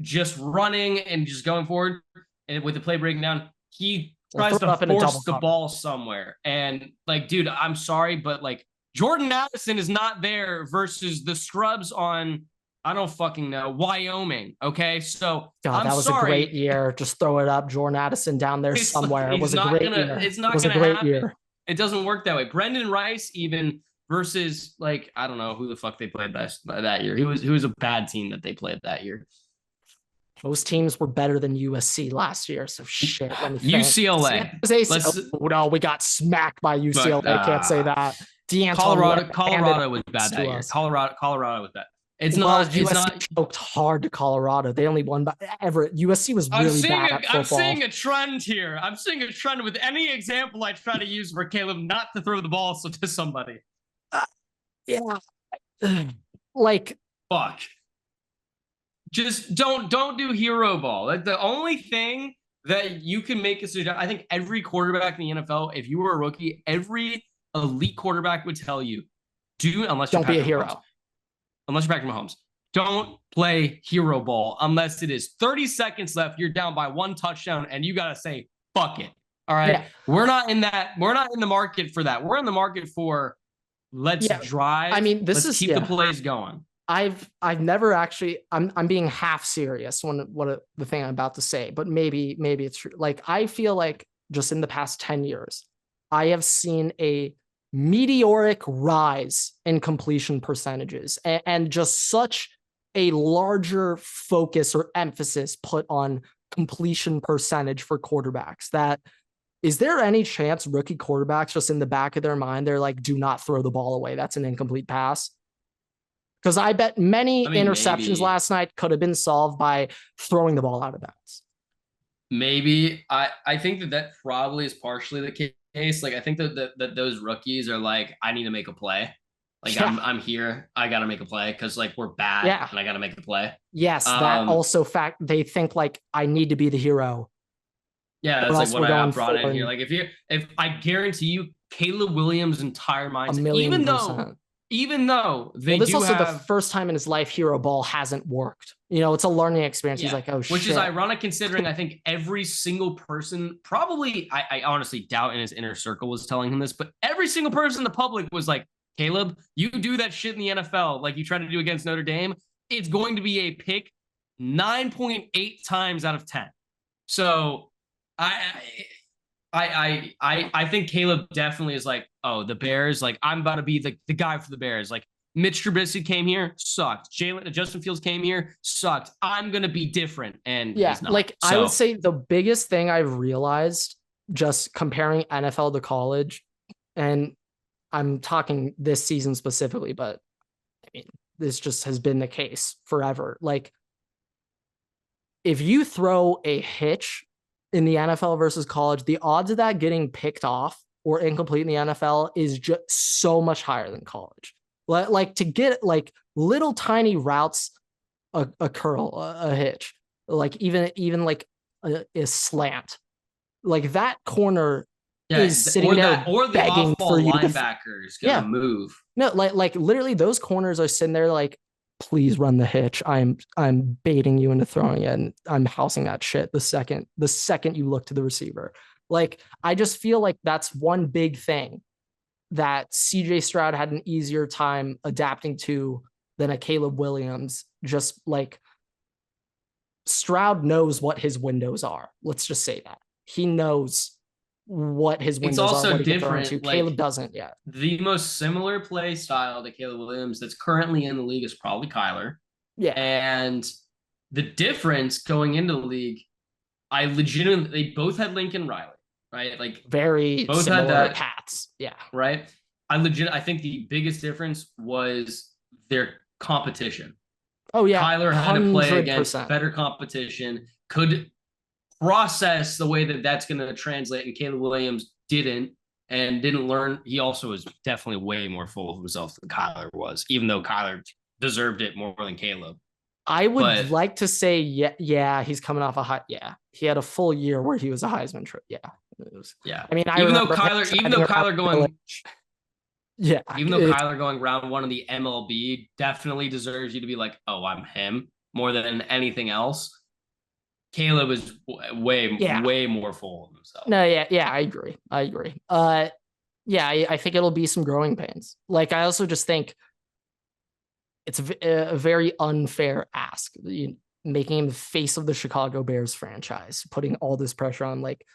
just running and just going forward and with the play breaking down, he tries to force the ball somewhere. And like, dude, I'm sorry, but like Jordan Addison is not there versus the scrubs on, I don't fucking know, Wyoming. Okay. So God, that was a great year. Just throw it up. Jordan Addison down there somewhere. It was a great year. It's not going to happen. It doesn't work that way. Brendan Rice even versus like, I don't know who the fuck they played that year. He was a bad team that they played that year. Those teams were better than USC last year. So shit. UCLA. No, we got smacked by UCLA. But, can't say that. Colorado was bad that year. Colorado was bad. It's USC not choked hard to Colorado. They only won by Everett. USC was really bad at football. I'm seeing a trend here. I'm seeing a trend with any example I try to use for Caleb not to throw the ball to somebody. Yeah. Like fuck. Just don't do hero ball. Like the only thing that you can make a suggestion, I think every quarterback in the NFL, if you were a rookie, every elite quarterback would tell you, unless don't be a hero. Unless you're Patrick Mahomes, don't play hero ball unless it is 30 seconds left. You're down by 1 touchdown and you got to say, fuck it. All right. Yeah. We're not in the market for that. We're in the market for let's drive. I mean, let's keep the plays going. I've never actually, I'm being half serious the thing I'm about to say, but maybe it's true. Like, I feel like just in the past 10 years, I have seen a meteoric rise in completion percentages and just such a larger focus or emphasis put on completion percentage for quarterbacks that is there any chance rookie quarterbacks just in the back of their mind, they're like, do not throw the ball away. That's an incomplete pass. Because I bet many interceptions last night could have been solved by throwing the ball out of bounds. Maybe. I think that probably is partially the case. Like, I think that those rookies are like, I need to make a play. Like, I'm here. I got to make a play because, like, we're bad and I got to make a play. Yes, that also they think, like, I need to be the hero. Yeah, that's like what I brought in here. Like, if I guarantee you, Caleb Williams' entire mindset, even though this is also the first time in his life hero ball hasn't worked. It's a learning experience. He's like, oh shit. Which is ironic considering I think every single person, probably, I honestly doubt in his inner circle was telling him this, but every single person in the public was like, Caleb, you do that shit in the NFL like you try to do against Notre Dame, it's going to be a pick 9.8 times out of 10. So I think Caleb definitely is like, oh, the Bears, like, I'm about to be the guy for the Bears. Like, Mitch Trubisky came here, sucked. Justin Fields came here, sucked. I'm going to be different. And he's not. Like, I would say the biggest thing I've realized just comparing NFL to college, and I'm talking this season specifically, but I mean, this just has been the case forever. Like, if you throw a hitch in the NFL versus college, the odds of that getting picked off or incomplete in the NFL is just so much higher than college. Like, to get like little tiny routes, a curl, a hitch, like even like a slant, like that corner is sitting there begging for you. Linebackers gonna move. No, like literally those corners are sitting there like, please run the hitch. I'm baiting you into throwing it, and I'm housing that shit the second you look to the receiver. Like, I just feel like that's one big thing that CJ Stroud had an easier time adapting to than a Caleb Williams. Just like Stroud knows what his windows are. Let's just say that. He knows what his windows it's also are, what he can throw different. into. Like, Caleb doesn't yet. The most similar play style to Caleb Williams that's currently in the league is probably Kyler. Yeah. And the difference going into the league, I legitimately, they both had Lincoln Riley, right? Like, very both similar had that paths. Yeah. Right. I think the biggest difference was their competition. Oh yeah. Kyler had 100%. To play against better competition, could process the way that that's going to translate, and Caleb Williams didn't learn. He also was definitely way more full of himself than Kyler was, even though Kyler deserved it more than Caleb. I would like to say, yeah, he's coming off a high. Yeah, he had a full year where he was a Heisman trophy. Yeah, yeah. I mean, even though Kyler going, yeah, even though Kyler going round one of the MLB definitely deserves you to be like, oh, I'm him more than anything else. Caleb is way more full of himself. No, yeah, I agree. Yeah, I think it'll be some growing pains. Like, I also just think it's a very unfair ask, making him the face of the Chicago Bears franchise, putting all this pressure on. Like,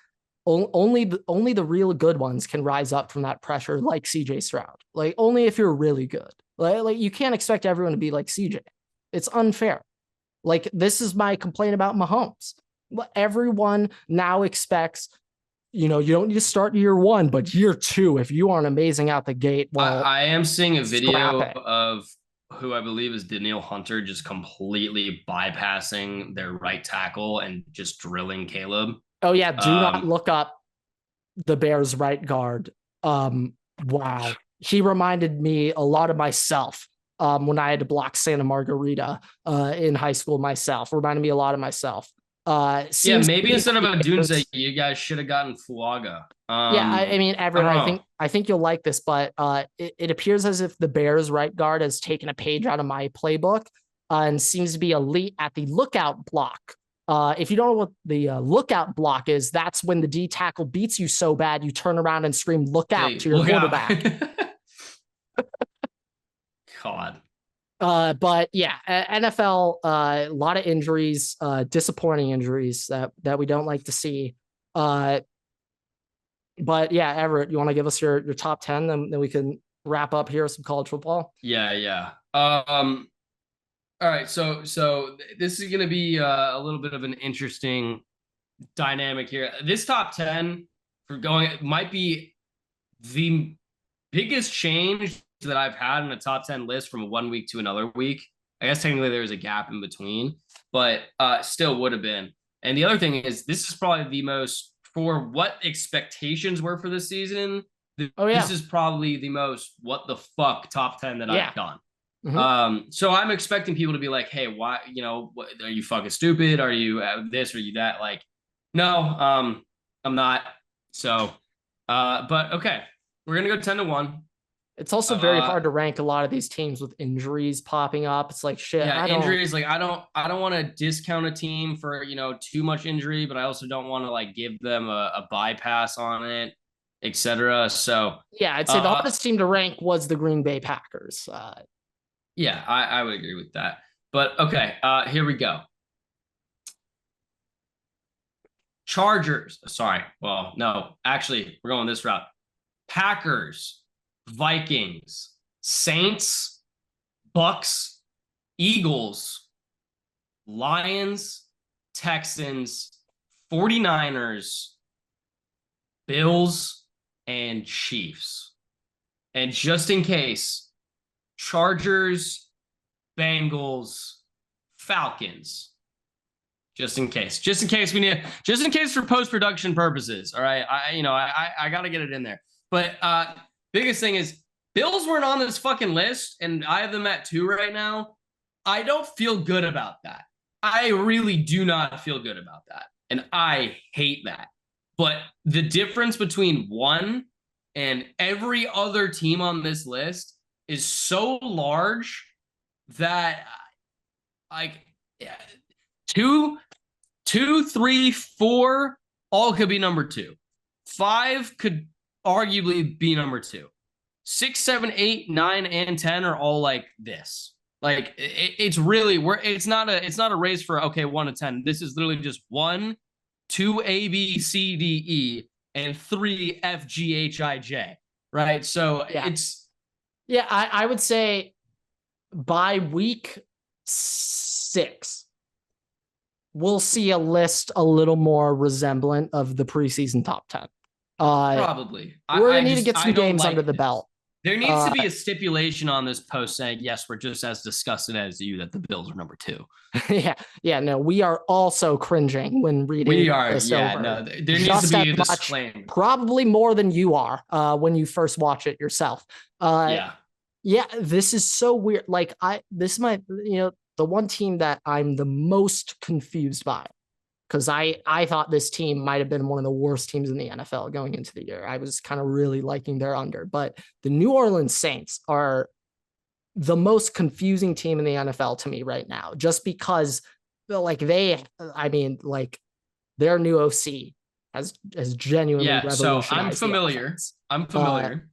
only the real good ones can rise up from that pressure, like CJ Stroud. Like, only if you're really good. Like you can't expect everyone to be like CJ. It's unfair. Like, this is my complaint about Mahomes. Everyone now expects, you don't need to start year one, but year two, if you aren't amazing out the gate, well, I am seeing a video of who I believe is Danielle Hunter just completely bypassing their right tackle and just drilling Caleb. Oh yeah, do not look up the Bears right guard. Wow. He reminded me a lot of myself. When I had to block Santa Margarita in high school myself. Reminded me a lot of myself. Maybe instead of Odunze, you guys should have gotten Fuaga. I mean, Everett, I think you'll like this, but it appears as if the Bears right guard has taken a page out of my playbook and seems to be elite at the lookout block. If you don't know what the lookout block is, that's when the D tackle beats you so bad you turn around and scream "look out" to your quarterback. God. But yeah, NFL, a lot of injuries, disappointing injuries that we don't like to see. But yeah, Everett, you want to give us your top 10, then we can wrap up here with some college football. Yeah. All right, so this is going to be a little bit of an interesting dynamic here. This top 10 might be the biggest change that I've had in a top 10 list from one week to another week. I guess technically there was a gap in between, but still would have been. And the other thing is, this is probably the most, for what expectations were for this season, this is probably the most what the fuck top 10 that I've done. Mm-hmm. So I'm expecting people to be like, hey, why, are you fucking stupid? Are you this? Are you that? Like, no, I'm not. So, but okay, we're going to go 10-1. It's also very hard to rank a lot of these teams with injuries popping up. It's like, shit. Yeah, injuries. Like, I don't want to discount a team for, too much injury, but I also don't want to like give them a bypass on it, etc. So yeah, I'd say the hardest team to rank was the Green Bay Packers. Yeah, I would agree with that. But okay, here we go. Chargers. Sorry. Well, no, actually, we're going this route. Packers, Vikings, Saints, Bucks, Eagles, Lions, Texans, 49ers, Bills, and Chiefs. And just in case, Chargers, Bengals, Falcons. Just in case for post-production purposes. All right. I got to get it in there. But biggest thing is, Bills weren't on this fucking list, and I have them at 2 right now. I don't feel good about that. I really do not feel good about that. And I hate that. But the difference between 1 and every other team on this list is so large that like 2, 3, 4 all could be number 2. 5 could arguably be number 2. 6, 7, 8, 9, and 10 are all like this. Like it's really it's not a race for okay 1 to 10. This is literally just 1, 2 A B C D E and 3 F G H I J. Right. So I would say by week 6, we'll see a list a little more resemblant of the preseason top 10. Probably. We're going to need to get some games under the belt. There needs to be a stipulation on this post saying, yes, we're just as disgusted as you that the Bills are number 2. No, we are also cringing when reading this over. No, there needs to be a disclaimer. Probably more than you are when you first watch it yourself. This is so weird. Like this is my, the one team that I'm the most confused by. Because I thought this team might have been one of the worst teams in the NFL going into the year. I was kind of really liking their under. But the New Orleans Saints are the most confusing team in the NFL to me right now. Just because, their new OC has genuinely revolutionized. So I'm familiar.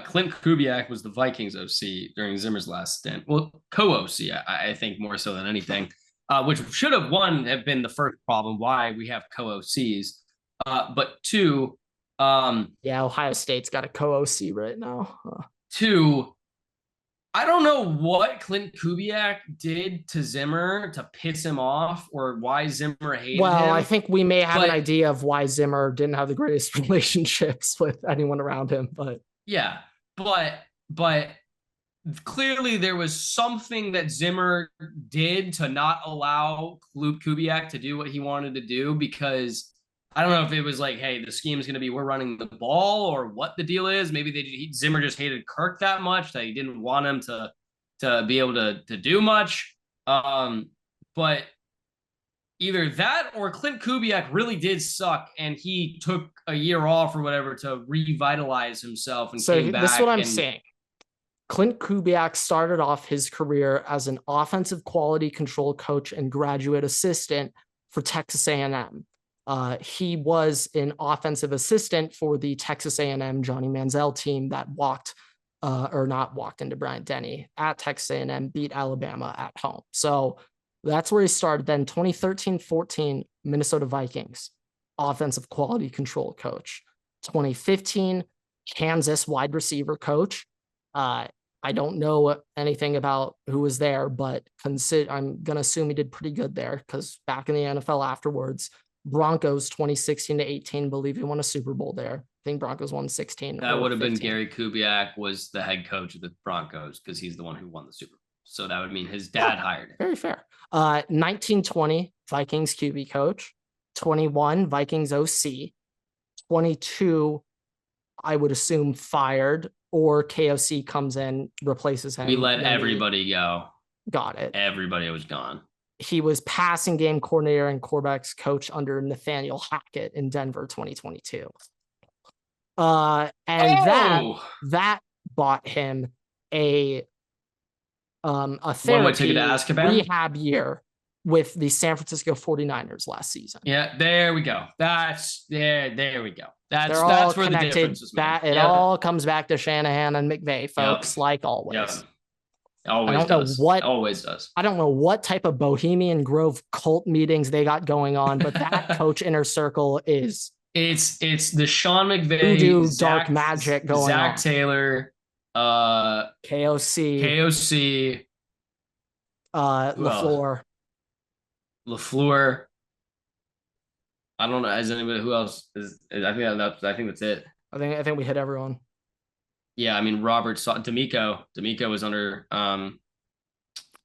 Clint Kubiak was the Vikings OC during Zimmer's last stint. Well, co-OC, I think more so than anything. Which should have been the first problem why we have co-OCs. But 2, Ohio State's got a co-OC right now. 2, I don't know what Clint Kubiak did to Zimmer to piss him off or why Zimmer hated him. Well, I think we may have an idea of why Zimmer didn't have the greatest relationships with anyone around him. But but clearly there was something that Zimmer did to not allow Kubiak to do what he wanted to do, because I don't know if it was like, hey, the scheme is going to be we're running the ball or what the deal is. Maybe Zimmer just hated Kirk that much that he didn't want him to be able to do much. But either that or Clint Kubiak really did suck and he took a year off or whatever to revitalize himself and came back. This is what I'm saying. Clint Kubiak started off his career as an offensive quality control coach and graduate assistant for Texas A&M. He was an offensive assistant for the Texas A&M Johnny Manziel team that not walked into Bryant Denny at Texas A&M, beat Alabama at home. So that's where he started. Then 2013-14 Minnesota Vikings, offensive quality control coach. 2015 Kansas wide receiver coach. I don't know anything about who was there, but I'm going to assume he did pretty good there because back in the NFL afterwards, Broncos 2016-18, believe he won a Super Bowl there. I think Broncos won 16. That would have been Gary Kubiak was the head coach of the Broncos because he's the one who won the Super Bowl. So that would mean his dad hired him. Very fair. 1920 Vikings QB coach, 21 Vikings OC, 22 I would assume fired, or KOC comes in, replaces him. We let everybody go. Got it. Everybody was gone. He was passing game coordinator and quarterbacks coach under Nathaniel Hackett in Denver 2022. That bought him a therapy rehab year with the San Francisco 49ers last season. Yeah, there we go. There we go. That's where the difference is made. It all comes back to Shanahan and McVay, folks, like always. Yep. Always does. I don't know what type of Bohemian Grove cult meetings they got going on, but that coach inner circle is it's the Sean McVay dark magic going on. Zach Taylor, KOC, LaFleur. I don't know. Is anybody who else is? I think that's it. I think we hit everyone. Yeah, I mean Robert D'Amico. D'Amico was under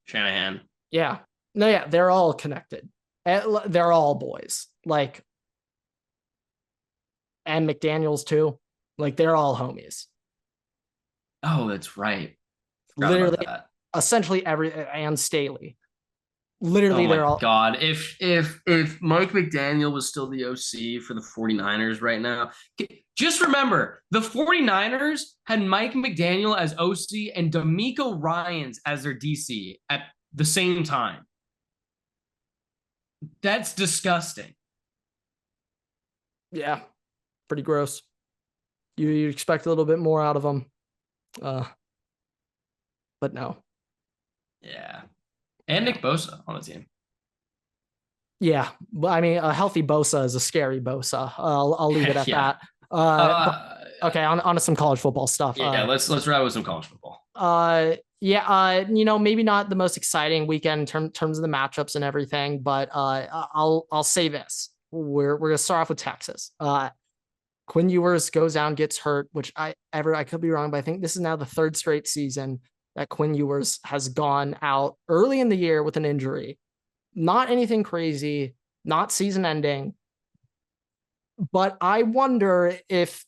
Shanahan. Yeah, they're all connected. They're all boys. And McDaniels too. They're all homies. Oh, that's right. Literally, essentially and Staley. Literally, they're all. God, if Mike McDaniel was still the OC for the 49ers right now, just remember the 49ers had Mike McDaniel as OC and D'Amico Ryans as their DC at the same time. That's disgusting. Yeah, pretty gross. You expect a little bit more out of them, but no. Yeah. And Nick Bosa on the team. Yeah, but I mean, a healthy Bosa is a scary Bosa. I'll leave it at that. Okay, on to some college football stuff. Yeah, let's ride with some college football. Maybe not the most exciting weekend in terms of the matchups and everything, but I'll say this: we're gonna start off with Texas. Quinn Ewers goes down, gets hurt, which I could be wrong, but I think this is now the third straight season that Quinn Ewers has gone out early in the year with an injury. Not anything crazy, not season ending, but I wonder if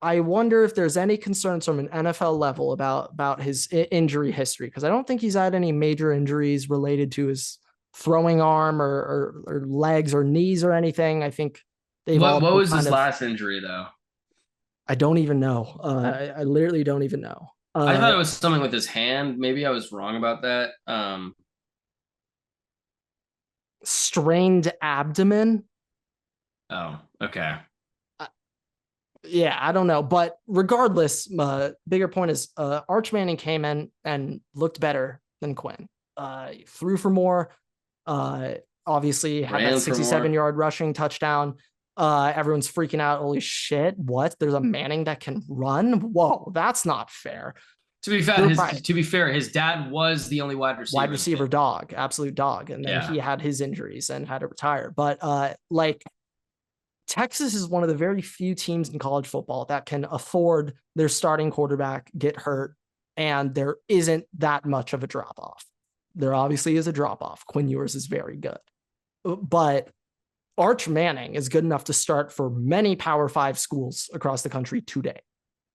there's any concerns from an NFL level about his injury history, because I don't think he's had any major injuries related to his throwing arm or legs or knees or anything. I think they've what was his last injury though? I don't even know. I literally don't even know. I thought it was something with his hand. Maybe I was wrong about that. Strained abdomen. Oh, okay. Yeah, I don't know. But regardless, bigger point is Arch Manning came in and looked better than Quinn. Threw for more. Obviously had that 67-yard rushing touchdown. Everyone's freaking out. Holy shit, what? There's a Manning that can run? Whoa, that's not fair. To be fair, his dad was the only wide receiver dog, absolute dog. And then he had his injuries and had to retire. But Texas is one of the very few teams in college football that can afford their starting quarterback get hurt, and there isn't that much of a drop-off. There obviously is a drop-off. Quinn Ewers is very good. But Arch Manning is good enough to start for many Power 5 schools across the country today.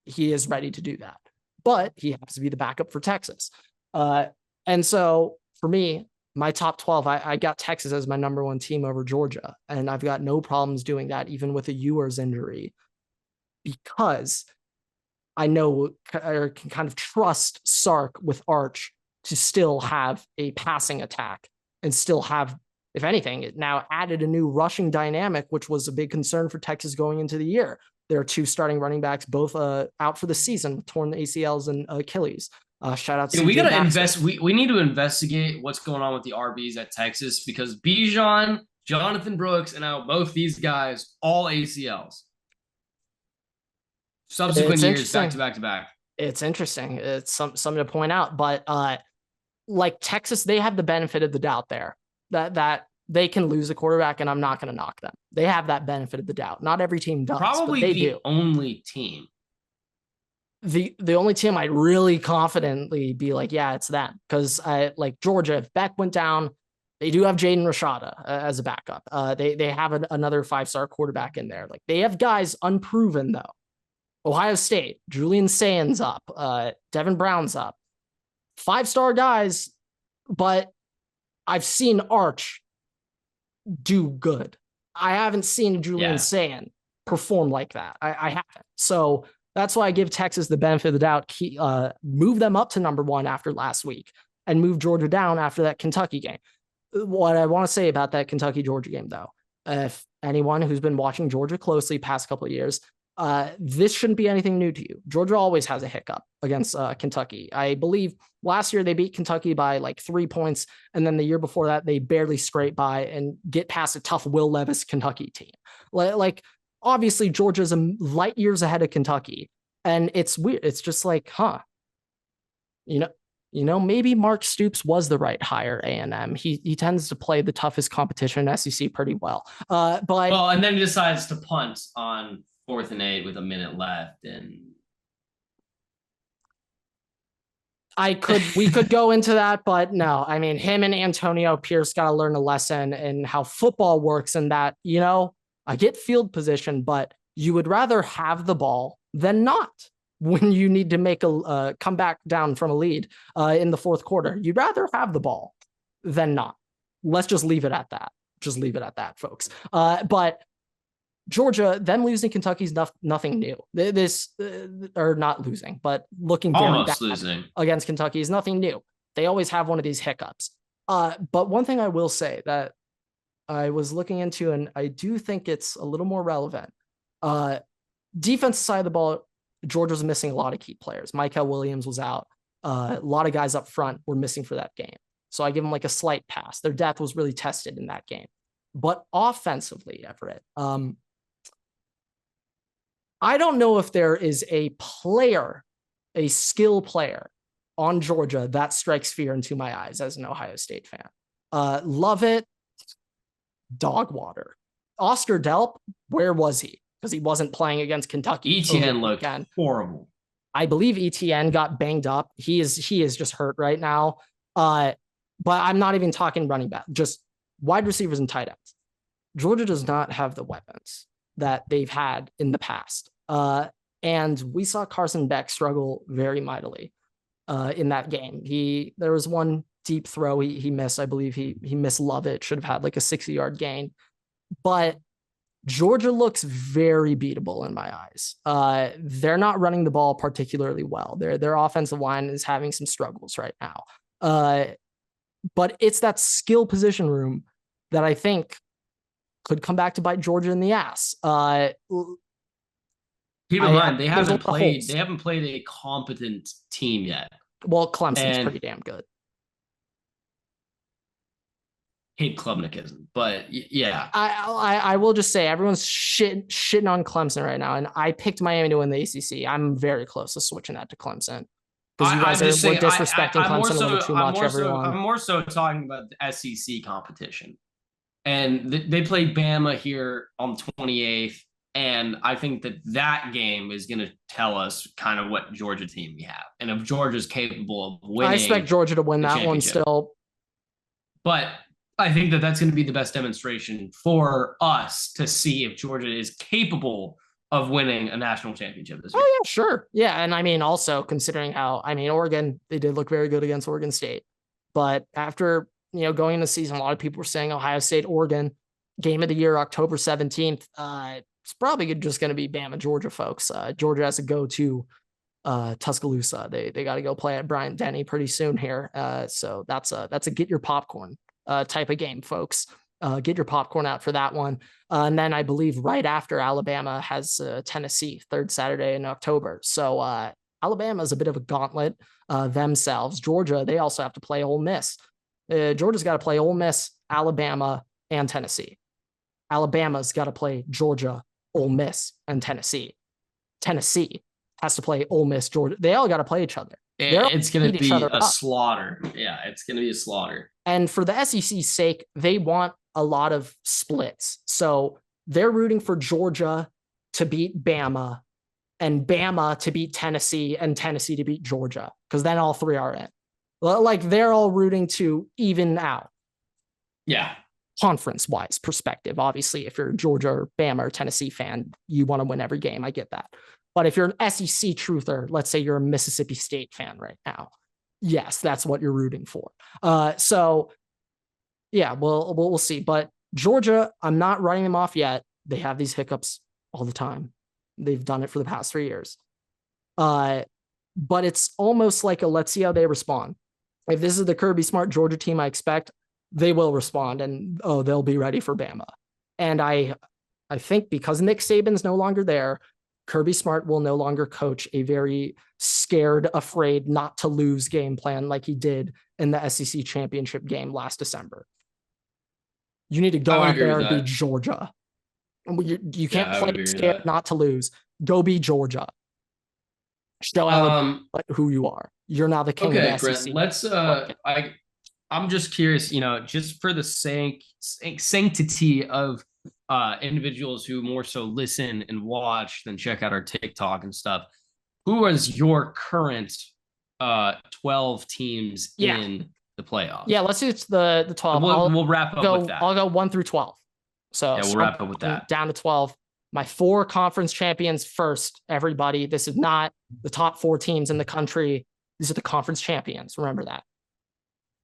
He is ready to do that. But he happens to be the backup for Texas. And so for me, my top 12, I got Texas as my number one team over Georgia. And I've got no problems doing that, even with a Ewers injury, because I know or can kind of trust Sark with Arch to still have a passing attack and still have, if anything, it now added a new rushing dynamic, which was a big concern for Texas going into the year. There are two starting running backs, both out for the season, torn ACLs and Achilles. Shout out to we gotta invest. We need to investigate what's going on with the RBs at Texas, because Bijan, Jonathan Brooks, and now both these guys all ACLs. Subsequent years, back to back to back. It's interesting. It's something to point out, but like Texas, they have the benefit of the doubt there that they can lose a quarterback, and I'm not going to knock them. They have that benefit of the doubt. Not every team does. Probably but they the do. Only team. The only team I'd really confidently be like, yeah, it's them. Because like Georgia, if Beck went down, they do have Jaden Rashada as a backup. They have another 5-star quarterback in there. Like they have guys unproven though. Ohio State, Julian Sains up, Devin Brown's up. 5-star guys, but I've seen Arch do good. I haven't seen Julian Sain perform like that. I haven't. So that's why I give Texas the benefit of the doubt. Move them up to number one after last week and move Georgia down after that Kentucky game. What I want to say about that Kentucky-Georgia game, though, if anyone who's been watching Georgia closely past couple of years, this shouldn't be anything new to you. Georgia always has a hiccup against Kentucky. I believe last year they beat Kentucky by like 3 points, and then the year before that they barely scrape by and get past a tough Will Levis Kentucky team. Like obviously Georgia's light years ahead of Kentucky, and it's weird. It's just like, maybe Mark Stoops was the right hire. A&M. He tends to play the toughest competition in SEC pretty well. And then he decides to punt on 4th and 8 with a minute left, and we could go into that, but no, I mean, him and Antonio Pierce got to learn a lesson in how football works, and that, I get field position, but you would rather have the ball than not when you need to make a come back down from a lead in the fourth quarter. You'd rather have the ball than not. Let's just leave it at that. Just leave it at that, folks. But Georgia, them losing Kentucky's nothing new. Or not losing, but looking very bad against Kentucky is nothing new. They always have one of these hiccups. But one thing I will say that I was looking into, and I do think it's a little more relevant. Defensive side of the ball, Georgia's missing a lot of key players. Michael Williams was out. A lot of guys up front were missing for that game. So I give them like a slight pass. Their depth was really tested in that game. But offensively, Everett, I don't know if there is a player, a skill player on Georgia that strikes fear into my eyes as an Ohio State fan. Love it. Dog water. Oscar Delp, where was he? Because he wasn't playing against Kentucky. ETN looked horrible. I believe ETN got banged up. He is just hurt right now. But I'm not even talking running back, just wide receivers and tight ends. Georgia does not have the weapons that they've had in the past. And we saw Carson Beck struggle very mightily in that game. There was one deep throw he missed. I believe he missed Lovett, should have had like a 60-yard gain. But Georgia looks very beatable in my eyes. They're not running the ball particularly well. Their offensive line is having some struggles right now. But it's that skill position room that I think could come back to bite Georgia in the ass. Keep in mind, they haven't played a competent team yet. Well, Clemson's pretty damn good. Kate Klubnik isn't, but yeah. I will just say everyone's shitting on Clemson right now, and I picked Miami to win the ACC. I'm very close to switching that to Clemson. Because you guys are disrespecting Clemson a little too much, everyone. I'm more so talking about the SEC competition. And they play Bama here on the 28th. And I think that game is going to tell us kind of what Georgia team we have. And if Georgia's capable of winning. I expect Georgia to win that one still. But I think that's going to be the best demonstration for us to see if Georgia is capable of winning a national championship this year. Oh, yeah, sure. Yeah. And I mean, also considering Oregon, they did look very good against Oregon State. But after, going into the season, a lot of people were saying Ohio State, Oregon, game of the year, October 17th. It's probably just going to be Bama, Georgia, folks. Georgia has to go to Tuscaloosa. They got to go play at Bryant-Denny pretty soon here. So that's a get your popcorn type of game, folks. Get your popcorn out for that one. And then I believe right after Alabama has Tennessee, third Saturday in October. So Alabama is a bit of a gauntlet themselves. Georgia, they also have to play Ole Miss. Georgia's got to play Ole Miss, Alabama, and Tennessee. Alabama's got to play Georgia, Ole Miss, and Tennessee. Tennessee has to play Ole Miss, Georgia. They all got to play each other. It's going to be a slaughter. Yeah, it's going to be a slaughter. And for the SEC's sake, they want a lot of splits. So they're rooting for Georgia to beat Bama and Bama to beat Tennessee and Tennessee to beat Georgia, because then all three are in. Like they're all rooting to even out. Yeah. Conference-wise perspective. Obviously, if you're a Georgia or Bama or Tennessee fan, you want to win every game. I get that. But if you're an SEC truther, let's say you're a Mississippi State fan right now, yes, that's what you're rooting for. So, yeah, we'll see. But Georgia, I'm not writing them off yet. They have these hiccups all the time. They've done it for the past 3 years. But it's almost like let's see how they respond. If this is the Kirby Smart Georgia team I expect, they will respond and, they'll be ready for Bama. And I think because Nick Saban's no longer there, Kirby Smart will no longer coach a very scared, afraid not to lose game plan like he did in the SEC championship game last December. You need to go out there and beat Georgia. You can't play scared not to lose. Go beat Georgia. Show who you are. You're now the king of the SEC. Brent, let's I'm just curious, just for the sanctity of individuals who more so listen and watch than check out our TikTok and stuff. Who is your current 12 teams in the playoffs? Yeah, let's do the 12. We'll wrap up with that. I'll go 1 through 12. So we'll wrap up with that. Down to 12. My 4 conference champions first, everybody. This is not the top 4 teams in the country. These are the conference champions. Remember that.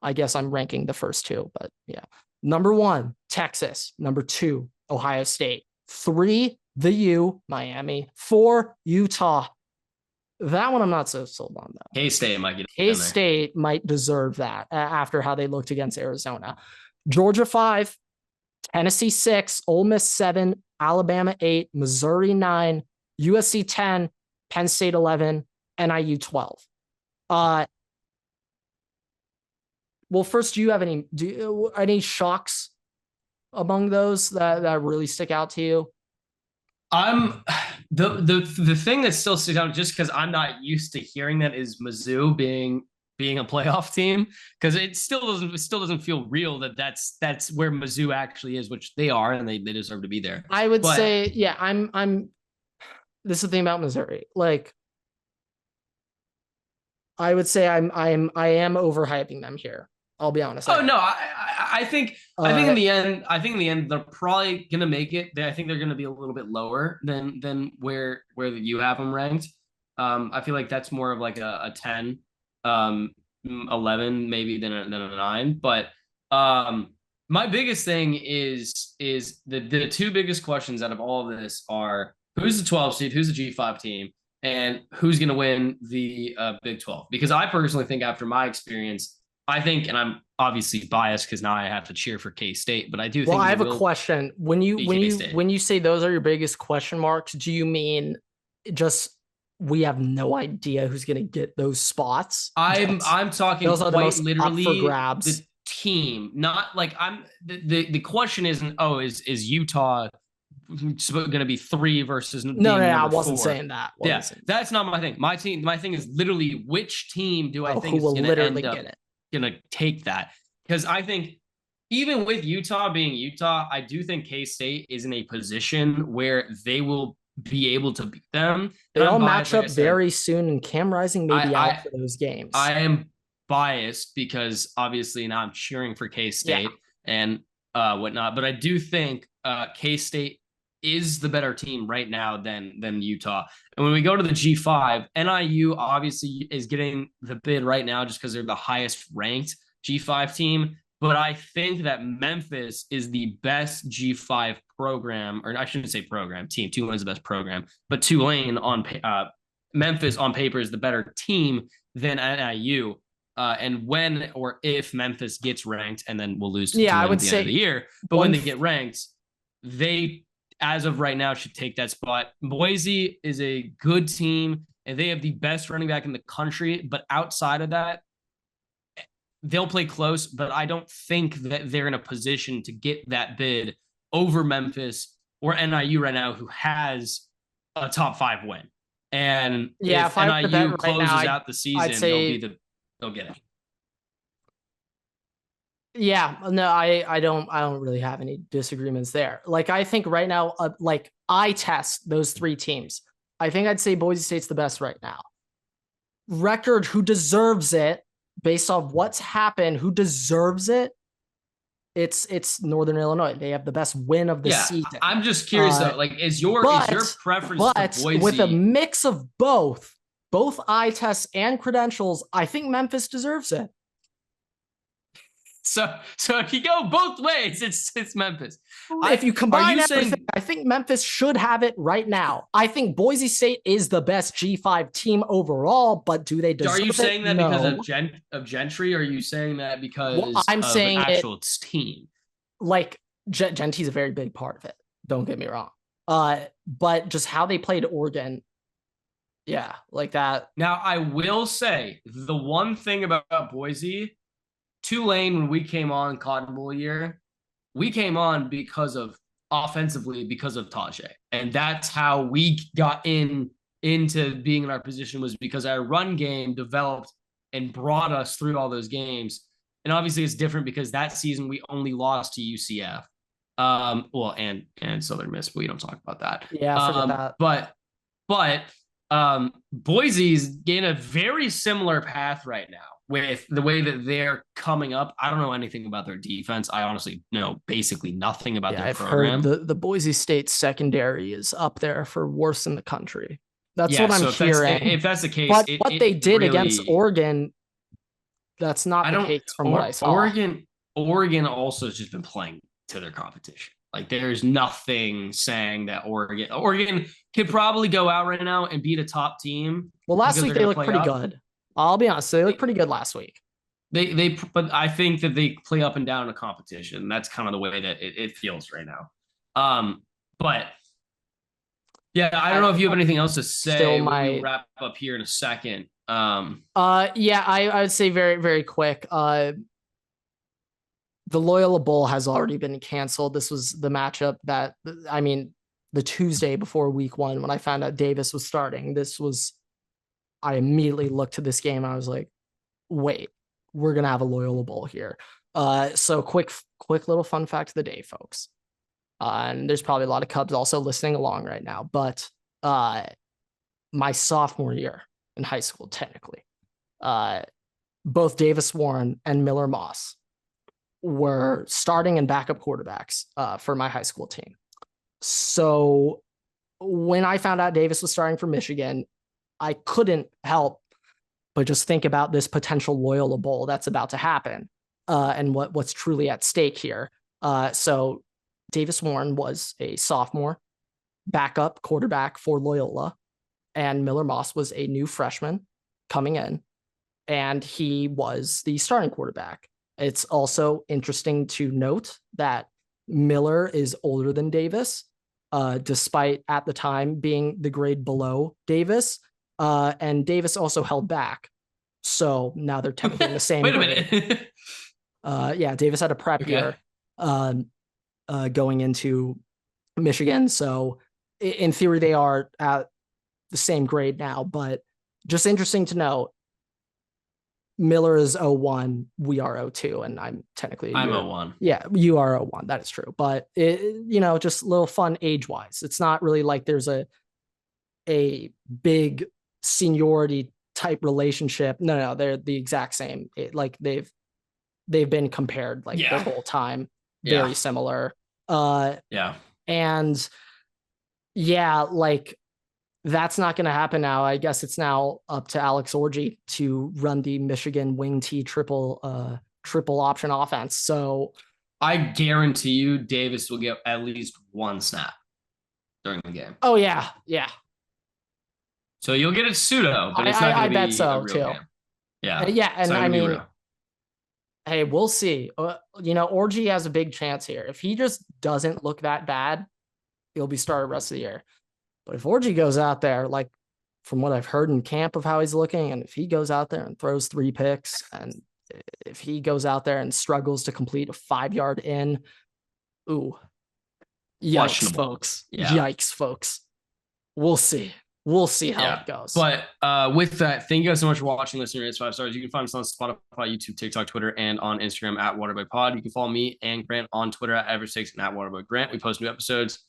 I guess I'm ranking the first 2, but yeah. Number 1, Texas. Number 2, Ohio State. 3, the U, Miami. 4, Utah. That one I'm not so sold on, though. K-State might get K-State might deserve that after how they looked against Arizona. Georgia 5, Tennessee 6, Ole Miss 7, Alabama 8, Missouri 9, USC 10, Penn State 11, NIU 12. Well, first, do you have any shocks among those that really stick out to you? I'm the thing that still sticks out just because I'm not used to hearing that is Mizzou being a playoff team, because it still doesn't feel real that's where Mizzou actually is, which they are, and they deserve to be there. I would say, yeah, I'm this is the thing about Missouri. Like, I would say I am overhyping them here. I'll be honest. Oh no, I think in the end they're probably gonna make it. I think they're gonna be a little bit lower than where you have them ranked. I feel like that's more of like a 10, 11 maybe than a 9. But my biggest thing is the two biggest questions out of all of this are who's the 12 seed, who's the G5 team, and who's gonna win the Big 12. Because I personally think after my experience, I think, and I'm obviously biased because now I have to cheer for K-State, but I do think. Well, I have a question. When you say those are your biggest question marks, do you mean just we have no idea who's going to get those spots? I'm talking those are quite the literally up for grabs. The team, not like the question isn't, oh, is Utah going to be 3 versus no, I wasn't 4. Saying that. That's not my thing. My thing is literally which team do I think is going to end up gonna take that, because I think even with Utah being Utah, I do think K-State is in a position where they will be able to beat them. They all match up very soon, and Cam Rising may be out for those games. I am biased because obviously now I'm cheering for K-State and whatnot, but I do think K-State is the better team right now than Utah. And when we go to the G5, NIU obviously is getting the bid right now just because they're the highest ranked G5 team. But I think that Memphis is the best G5 program, or I shouldn't say program, team. Tulane is the best program, but Tulane Memphis on paper is the better team than NIU. And when or if Memphis gets ranked, and then we'll lose to Tulane I would at the end of the year, but when they get ranked, they, as of right now, should take that spot. Boise is a good team, and they have the best running back in the country. But outside of that, they'll play close. But I don't think that they're in a position to get that bid over Memphis or NIU right now, who has a top 5 win. And if NIU closes out the season, they'll get it. Yeah, no, I don't really have any disagreements there. Like, I think right now, like, I test those 3 teams. I think I'd say Boise State's the best right now. Record, who deserves it based off what's happened, who deserves it? It's Northern Illinois. They have the best win of the season. I'm just curious though, like, is your preference for Boise? With a mix of both eye tests and credentials, I think Memphis deserves it. So if you go both ways, it's Memphis. If you combine everything, I think Memphis should have it right now. I think Boise State is the best G5 team overall, but do they deserve it? Are you saying that because of Gentry, or are you saying that because I'm saying an actual team? Like, Gentry's a very big part of it. Don't get me wrong. But just how they played Oregon, yeah, like that. Now, I will say the one thing about Boise, Tulane, when we came on Cotton Bowl year, we came on because of Tajay. And that's how we got into being in our position, was because our run game developed and brought us through all those games. And obviously it's different because that season we only lost to UCF. And Southern Miss, but we don't talk about that. Yeah, I forget that. But Boise's in a very similar path right now with the way that they're coming up. I don't know anything about their defense. I honestly know basically nothing about their program. Heard the Boise State secondary is up there for worst in the country. That's what I'm hearing. If that's the case, but what they did against Oregon, that's not the case from what I saw. Oregon also has just been playing to their competition. Like, there's nothing saying that Oregon could probably go out right now and beat a top team. Well, last week they looked pretty good. I'll be honest, they looked pretty good last week. But I think that they play up and down in a competition. That's kind of the way that it feels right now. But yeah, I don't know if you have anything else to say. We'll wrap up here in a second. Yeah, I would say very, very quick. the Loyola Bowl has already been canceled. This was the matchup that, I mean, the Tuesday before week 1, when I found out Davis was starting, I immediately looked to this game and I was like, wait, we're going to have a Loyola Bowl here. So quick little fun fact of the day, folks. And there's probably a lot of Cubs also listening along right now, but my sophomore year in high school, technically, both Davis Warren and Miller Moss were starting and backup quarterbacks for my high school team. So when I found out Davis was starting for Michigan, I couldn't help but just think about this potential Loyola Bowl that's about to happen and what's truly at stake here. So Davis Warren was a sophomore backup quarterback for Loyola, and Miller Moss was a new freshman coming in, and he was the starting quarterback. It's also interesting to note that Miller is older than Davis, despite at the time being the grade below Davis. And Davis also held back. So now they're technically in the same Wait a grade. minute. Yeah, Davis had a prep year going into Michigan. So in theory, they are at the same grade now. But just interesting to note, Miller is 01, we are 02, and I'm 01. Yeah, you are 01. That is true. But just a little fun age-wise. It's not really like there's a big seniority type relationship. No, they're the exact same. They've been compared the whole time. Very similar. And that's not going to happen now. I guess it's now up to Alex Orji to run the Michigan wing T triple option offense. So I guarantee you Davis will get at least one snap during the game. Oh yeah. So you'll get it pseudo, but it's not going to be bet so, a real too. game. Yeah. Yeah, and I mean, hey, we'll see. Orji has a big chance here. If he just doesn't look that bad, he'll be started the rest of the year. But if Orji goes out there, from what I've heard in camp of how he's looking, and if he goes out there and throws 3 picks, and if he goes out there and struggles to complete a 5-yard in, yikes, folks. Yeah. Yikes, folks. We'll see. We'll see how it goes. But with that, thank you guys so much for watching, listening. It's 5 stars. You can find us on Spotify, YouTube, TikTok, Twitter, and on Instagram at WaterboyPod. You can follow me and Grant on Twitter at Everett6 and at WaterboyGrant. We post new episodes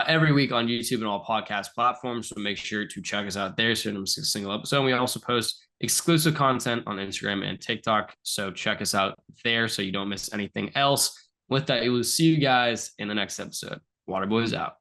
every week on YouTube and all podcast platforms. So make sure to check us out there so you don't miss a single episode. And we also post exclusive content on Instagram and TikTok. So check us out there so you don't miss anything else. With that, we will see you guys in the next episode. Waterboys out.